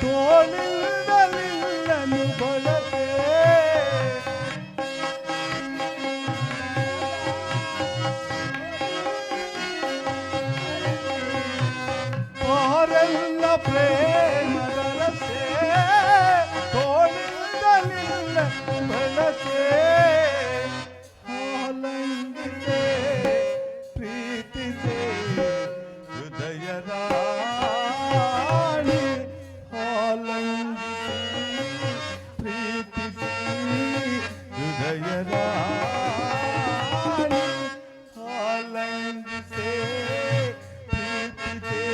ತೋಳಿಲ್ಲಲಿಲ್ಲನು ಬಳಕೆ ಬಾರೆಲ್ಲ ಪ್ರೇಮದ ರಸ್ತೆ ತೋಳಿಲ್ಲಲಿಲ್ಲನು ಬಳಕೆ ಆಲಂಗಿಸೆ ಪ್ರೀತಿಸೆ ಹೃದಯ ರಾಣಿ ಆಲಂಗಿಸಿ ಪ್ರೀತಿಸಿ ಹೃದಯ ರಾಣಿ ಆಲಂಗಿಸೆ ಪ್ರೀತಿಸೆ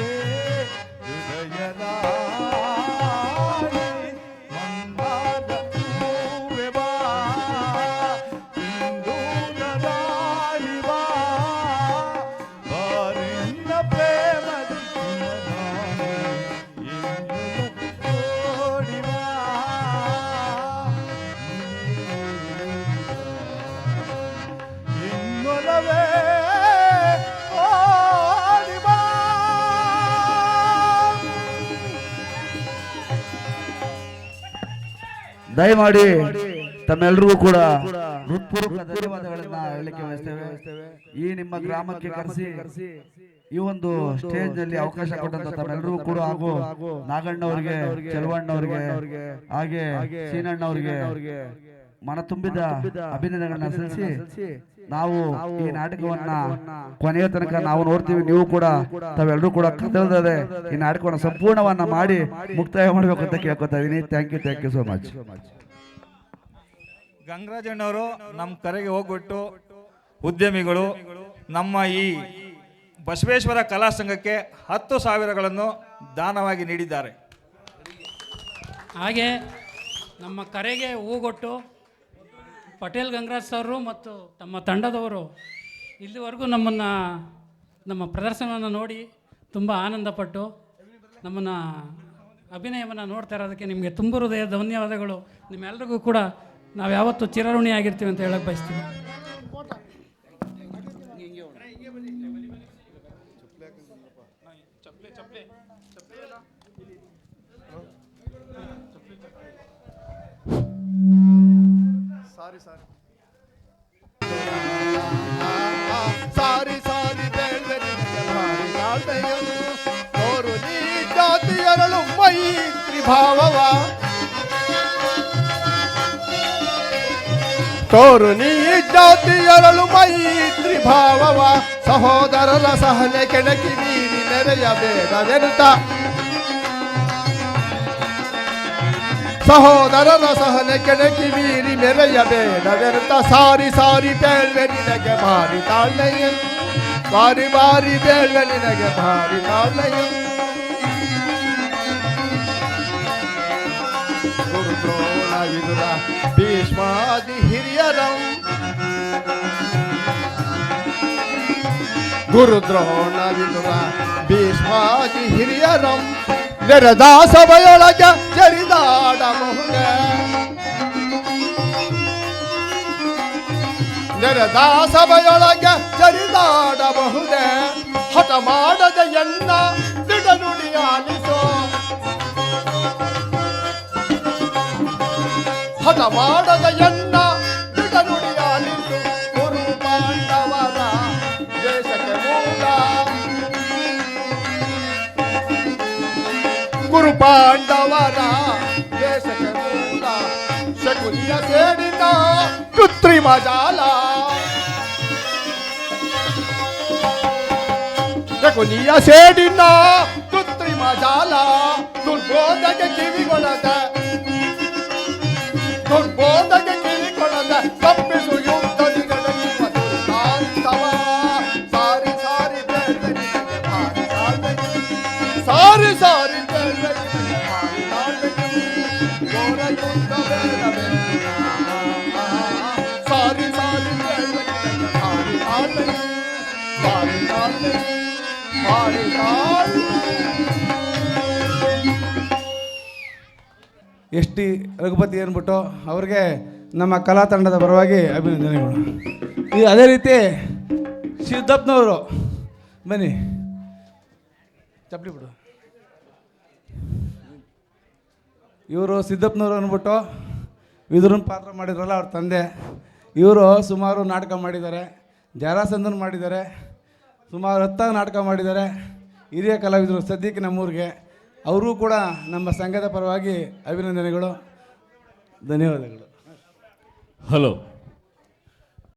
ಹೃದಯ ರಾಣಿ ಮಂದಾರ ಹೂವೆ ಬಾ ಸಿಂಧೂರ ರಾಣಿ ಬಾ ಬಾರಿಲ್ಲ ಪ್ರೇಮದ ಸುಮರಾಣಿ ಇಂದು ಓಡಿ ಬಾ ಇನ್ನೊಲವೇ ಓಡಿ ಬಾ. ದಯಮಾಡಿ ತಮ್ಮೆಲ್ಲರಿಗೂ ಕೂಡ ಹೃತ್ಪೂರ್ವಕ ಧನ್ಯವಾದಗಳನ್ನ ಹೇಳಲಿಕ್ಕೆ ಬಯಸ್ತೇವೆ. ಈ ನಿಮ್ಮ ಗ್ರಾಮಕ್ಕೆ ಕರೆಸಿ ಈ ಒಂದು ಸ್ಟೇಜ್ ನಲ್ಲಿ ಅವಕಾಶ ಕೊಟ್ಟಂತ ತಮ್ಮೆಲ್ಲರಿಗೂ ಕೂಡ ಹಾಗೂ ನಾಗಣ್ಣವರಿಗೆ, ಚೆಲುವಣ್ಣವರಿಗೆ, ಹಾಗೆ ಸೀನಣ್ಣವರಿಗೆ ಮನ ತುಂಬಿದ ಅಭಿನಂದನೆಗಳನ್ನ ಸಲ್ಲಿಸಿ ನಾವು ಈ ನಾಟಕವನ್ನ ಕೊನೆಯ ತನಕ ನಾವು ನೋಡ್ತೀವಿ. ನೀವು ಕೂಡ ತಾವೆಲ್ಲರೂ ಕೂಡ ಕದಲದೆ ಈ ನಾಟಕವನ್ನ ಸಂಪೂರ್ಣವನ್ನ ಮಾಡಿ ಮುಕ್ತಾಯ ಮಾಡಬೇಕು ಅಂತ ಕೇಳ್ಕೊತಾ ಇದೀನಿ. Thank you so much. ಗಂಗರಾಜಣ್ಣವರು ನಮ್ಮ ಕರೆಗೆ ಹೋಗ್ಬಿಟ್ಟು ಉದ್ಯಮಿಗಳು ನಮ್ಮ ಈ ಬಸವೇಶ್ವರ ಕಲಾ ಸಂಘಕ್ಕೆ 10,000ಗಳನ್ನು ದಾನವಾಗಿ ನೀಡಿದ್ದಾರೆ. ಹಾಗೆ ನಮ್ಮ ಕರೆಗೆ ಹೂಗೊಟ್ಟು ಪಟೇಲ್ ಗಂಗರಾಜ್ ಸರ್ ಮತ್ತು ತಮ್ಮ ತಂಡದವರು ಇಲ್ಲಿವರೆಗೂ ನಮ್ಮ ಪ್ರದರ್ಶನವನ್ನು ನೋಡಿ ತುಂಬ ಆನಂದಪಟ್ಟು ನಮ್ಮನ್ನು ಅಭಿನಯವನ್ನು ನೋಡ್ತಾ ಇರೋದಕ್ಕೆ ನಿಮಗೆ ತುಂಬ ಹೃದಯದ ಧನ್ಯವಾದಗಳು. ನಿಮ್ಮೆಲ್ಲರಿಗೂ ಕೂಡ ನಾವು ಯಾವತ್ತೂ ಚಿರಋಣಿ ಆಗಿರ್ತೀವಿ ಅಂತ ಹೇಳಕ್ಕೆ ಬಯಸ್ತೀವಿ. ಸಾರಿ ಸಾರಿ ತೋರು ನೀ ಜಾತಿಯರಳು ಮೈತ್ರಿ ಭಾವವ ತೋರು ನೀ ಜಾತಿಯರಳು ಮೈತ್ರಿ ಭಾವವ ಸಹೋದರರ ಸಹನೆ ಕೆಣಕಿ ಮೀರಿ ಮೆರೆಯಬೇಡವೆನುತ ಸಹೋದರರ ಸಹನೆ ಕೆಣಕಿ ಮೀರಿ ಮೆರೆಯಬೇಡವೆನುತ ಸಾರಿ ಸಾರಿ ಬೇಳ್ವೆ ನಿನಗೆ ಭಾರಿ ತಾಳ್ಮೆಯ ಬಾರಿ ಬಾರಿ ಬೇಳ್ವೆ ನಿನಗೆ ಭಾರಿ ತಾಳ್ಮೆಯ ವಿದುರ ಭೀಷ್ಮಾದಿ ಹಿರಿಯರಂ ಗುರುದ್ರೋಣ ವಿದುರ ಭೀಷ್ಮಾದಿ ಹಿರಿಯರಂ ನೆರೆದ ಸಭೆಯೊಳಗೆ ಜರಿದಾಡಬಹುದೇ ನೆರೆದ ಸಭೆಯೊಳಗೆ ಜರಿದಾಡಬಹುದೇ ಹಠ ಮಾಡದ ಎನ್ನ ದಿಡ ನುಡಿ ಆಲಿಸೋ ಹಠ ಮಾಡದ ಎನ್ನ ದಿಡ ನುಡಿ ಆಲಿಸು ಗುರು ಪಾಂಡವರ ದೇಶಕ್ಕೆ ಮೂಲ ಗುರು ಪಾಂಡವರ ದೇಶಕ್ಕೆ ಮೂಲ ಶಕುನಿಯ ಸೇಡಿದ ಕೃತ್ರಿಮ ಜಾಲ ಶಕುನಿಯ ಸೇಡಿನ ಕೃತ್ರಿಮ ಜಾಲ ದುರ್ಬೋಧಗೆ ಕಿವಿಗೊಳದ ದುರ್ಬೋಧಗೆ ಕಿವಿಗೊಳದ ತಪ್ಪಿಸು ಯುದ್ಧದಿ ನಡೆಯುವ ದುರ್ಗಾಂತವ ಸಾರಿ ಸಾರಿ ಬೇರ್ಬೆರಿದರೆ ಭಾರಿ ತಾಳ್ಮೆಯು ಸಾರಿ ಸಾರಿ ಬೇರ್ಬೆರಿದರೆ ಭಾರಿ ತಾಳ್ಮೆಯು ಘೋರ ಯುದ್ಧ ಬೇಡವೇ ಸಾರಿ ಸಾರಿ ಬೇರ್ಬೆರಿದರೆ ಭಾರಿ ತಾಳ್ಮೆಯು ಭಾರಿ ತಾಳ್ಮೆಯು ಭಾರಿ ತಾಳ್ಮೆಯು. ಎಸ್ ಟಿ ರಘುಪತಿ ಅಂದ್ಬಿಟ್ಟು ಅವ್ರಿಗೆ ನಮ್ಮ ಕಲಾ ತಂಡದ ಪರವಾಗಿ ಅಭಿನಂದನೆಗಳು. ಅದೇ ರೀತಿ ಸಿದ್ದಪ್ಪನವರು ಬನ್ನಿ ಚಪ್ಪಲಿ ಬಿಡು. ಇವರು ಸಿದ್ದಪ್ಪನವರು ಅಂದ್ಬಿಟ್ಟು ವಿದುರನ ಪಾತ್ರ ಮಾಡಿದ್ರಲ್ಲ ಅವ್ರ ತಂದೆ. ಇವರು ಸುಮಾರು ನಾಟಕ ಮಾಡಿದ್ದಾರೆ, ಜರಾಸಂಧನ ಮಾಡಿದ್ದಾರೆ, ಸುಮಾರು 10 ನಾಟಕ ಮಾಡಿದ್ದಾರೆ. ಹಿರಿಯ ಕಲಾವಿದರು ಸದ್ಯಕ್ಕೆ ನಮ್ಮೂರಿಗೆ. ಅವರೂ ಕೂಡ ನಮ್ಮ ಸಂಘದ ಪರವಾಗಿ ಅಭಿನಂದನೆಗಳು, ಧನ್ಯವಾದಗಳು. ಹಲೋ.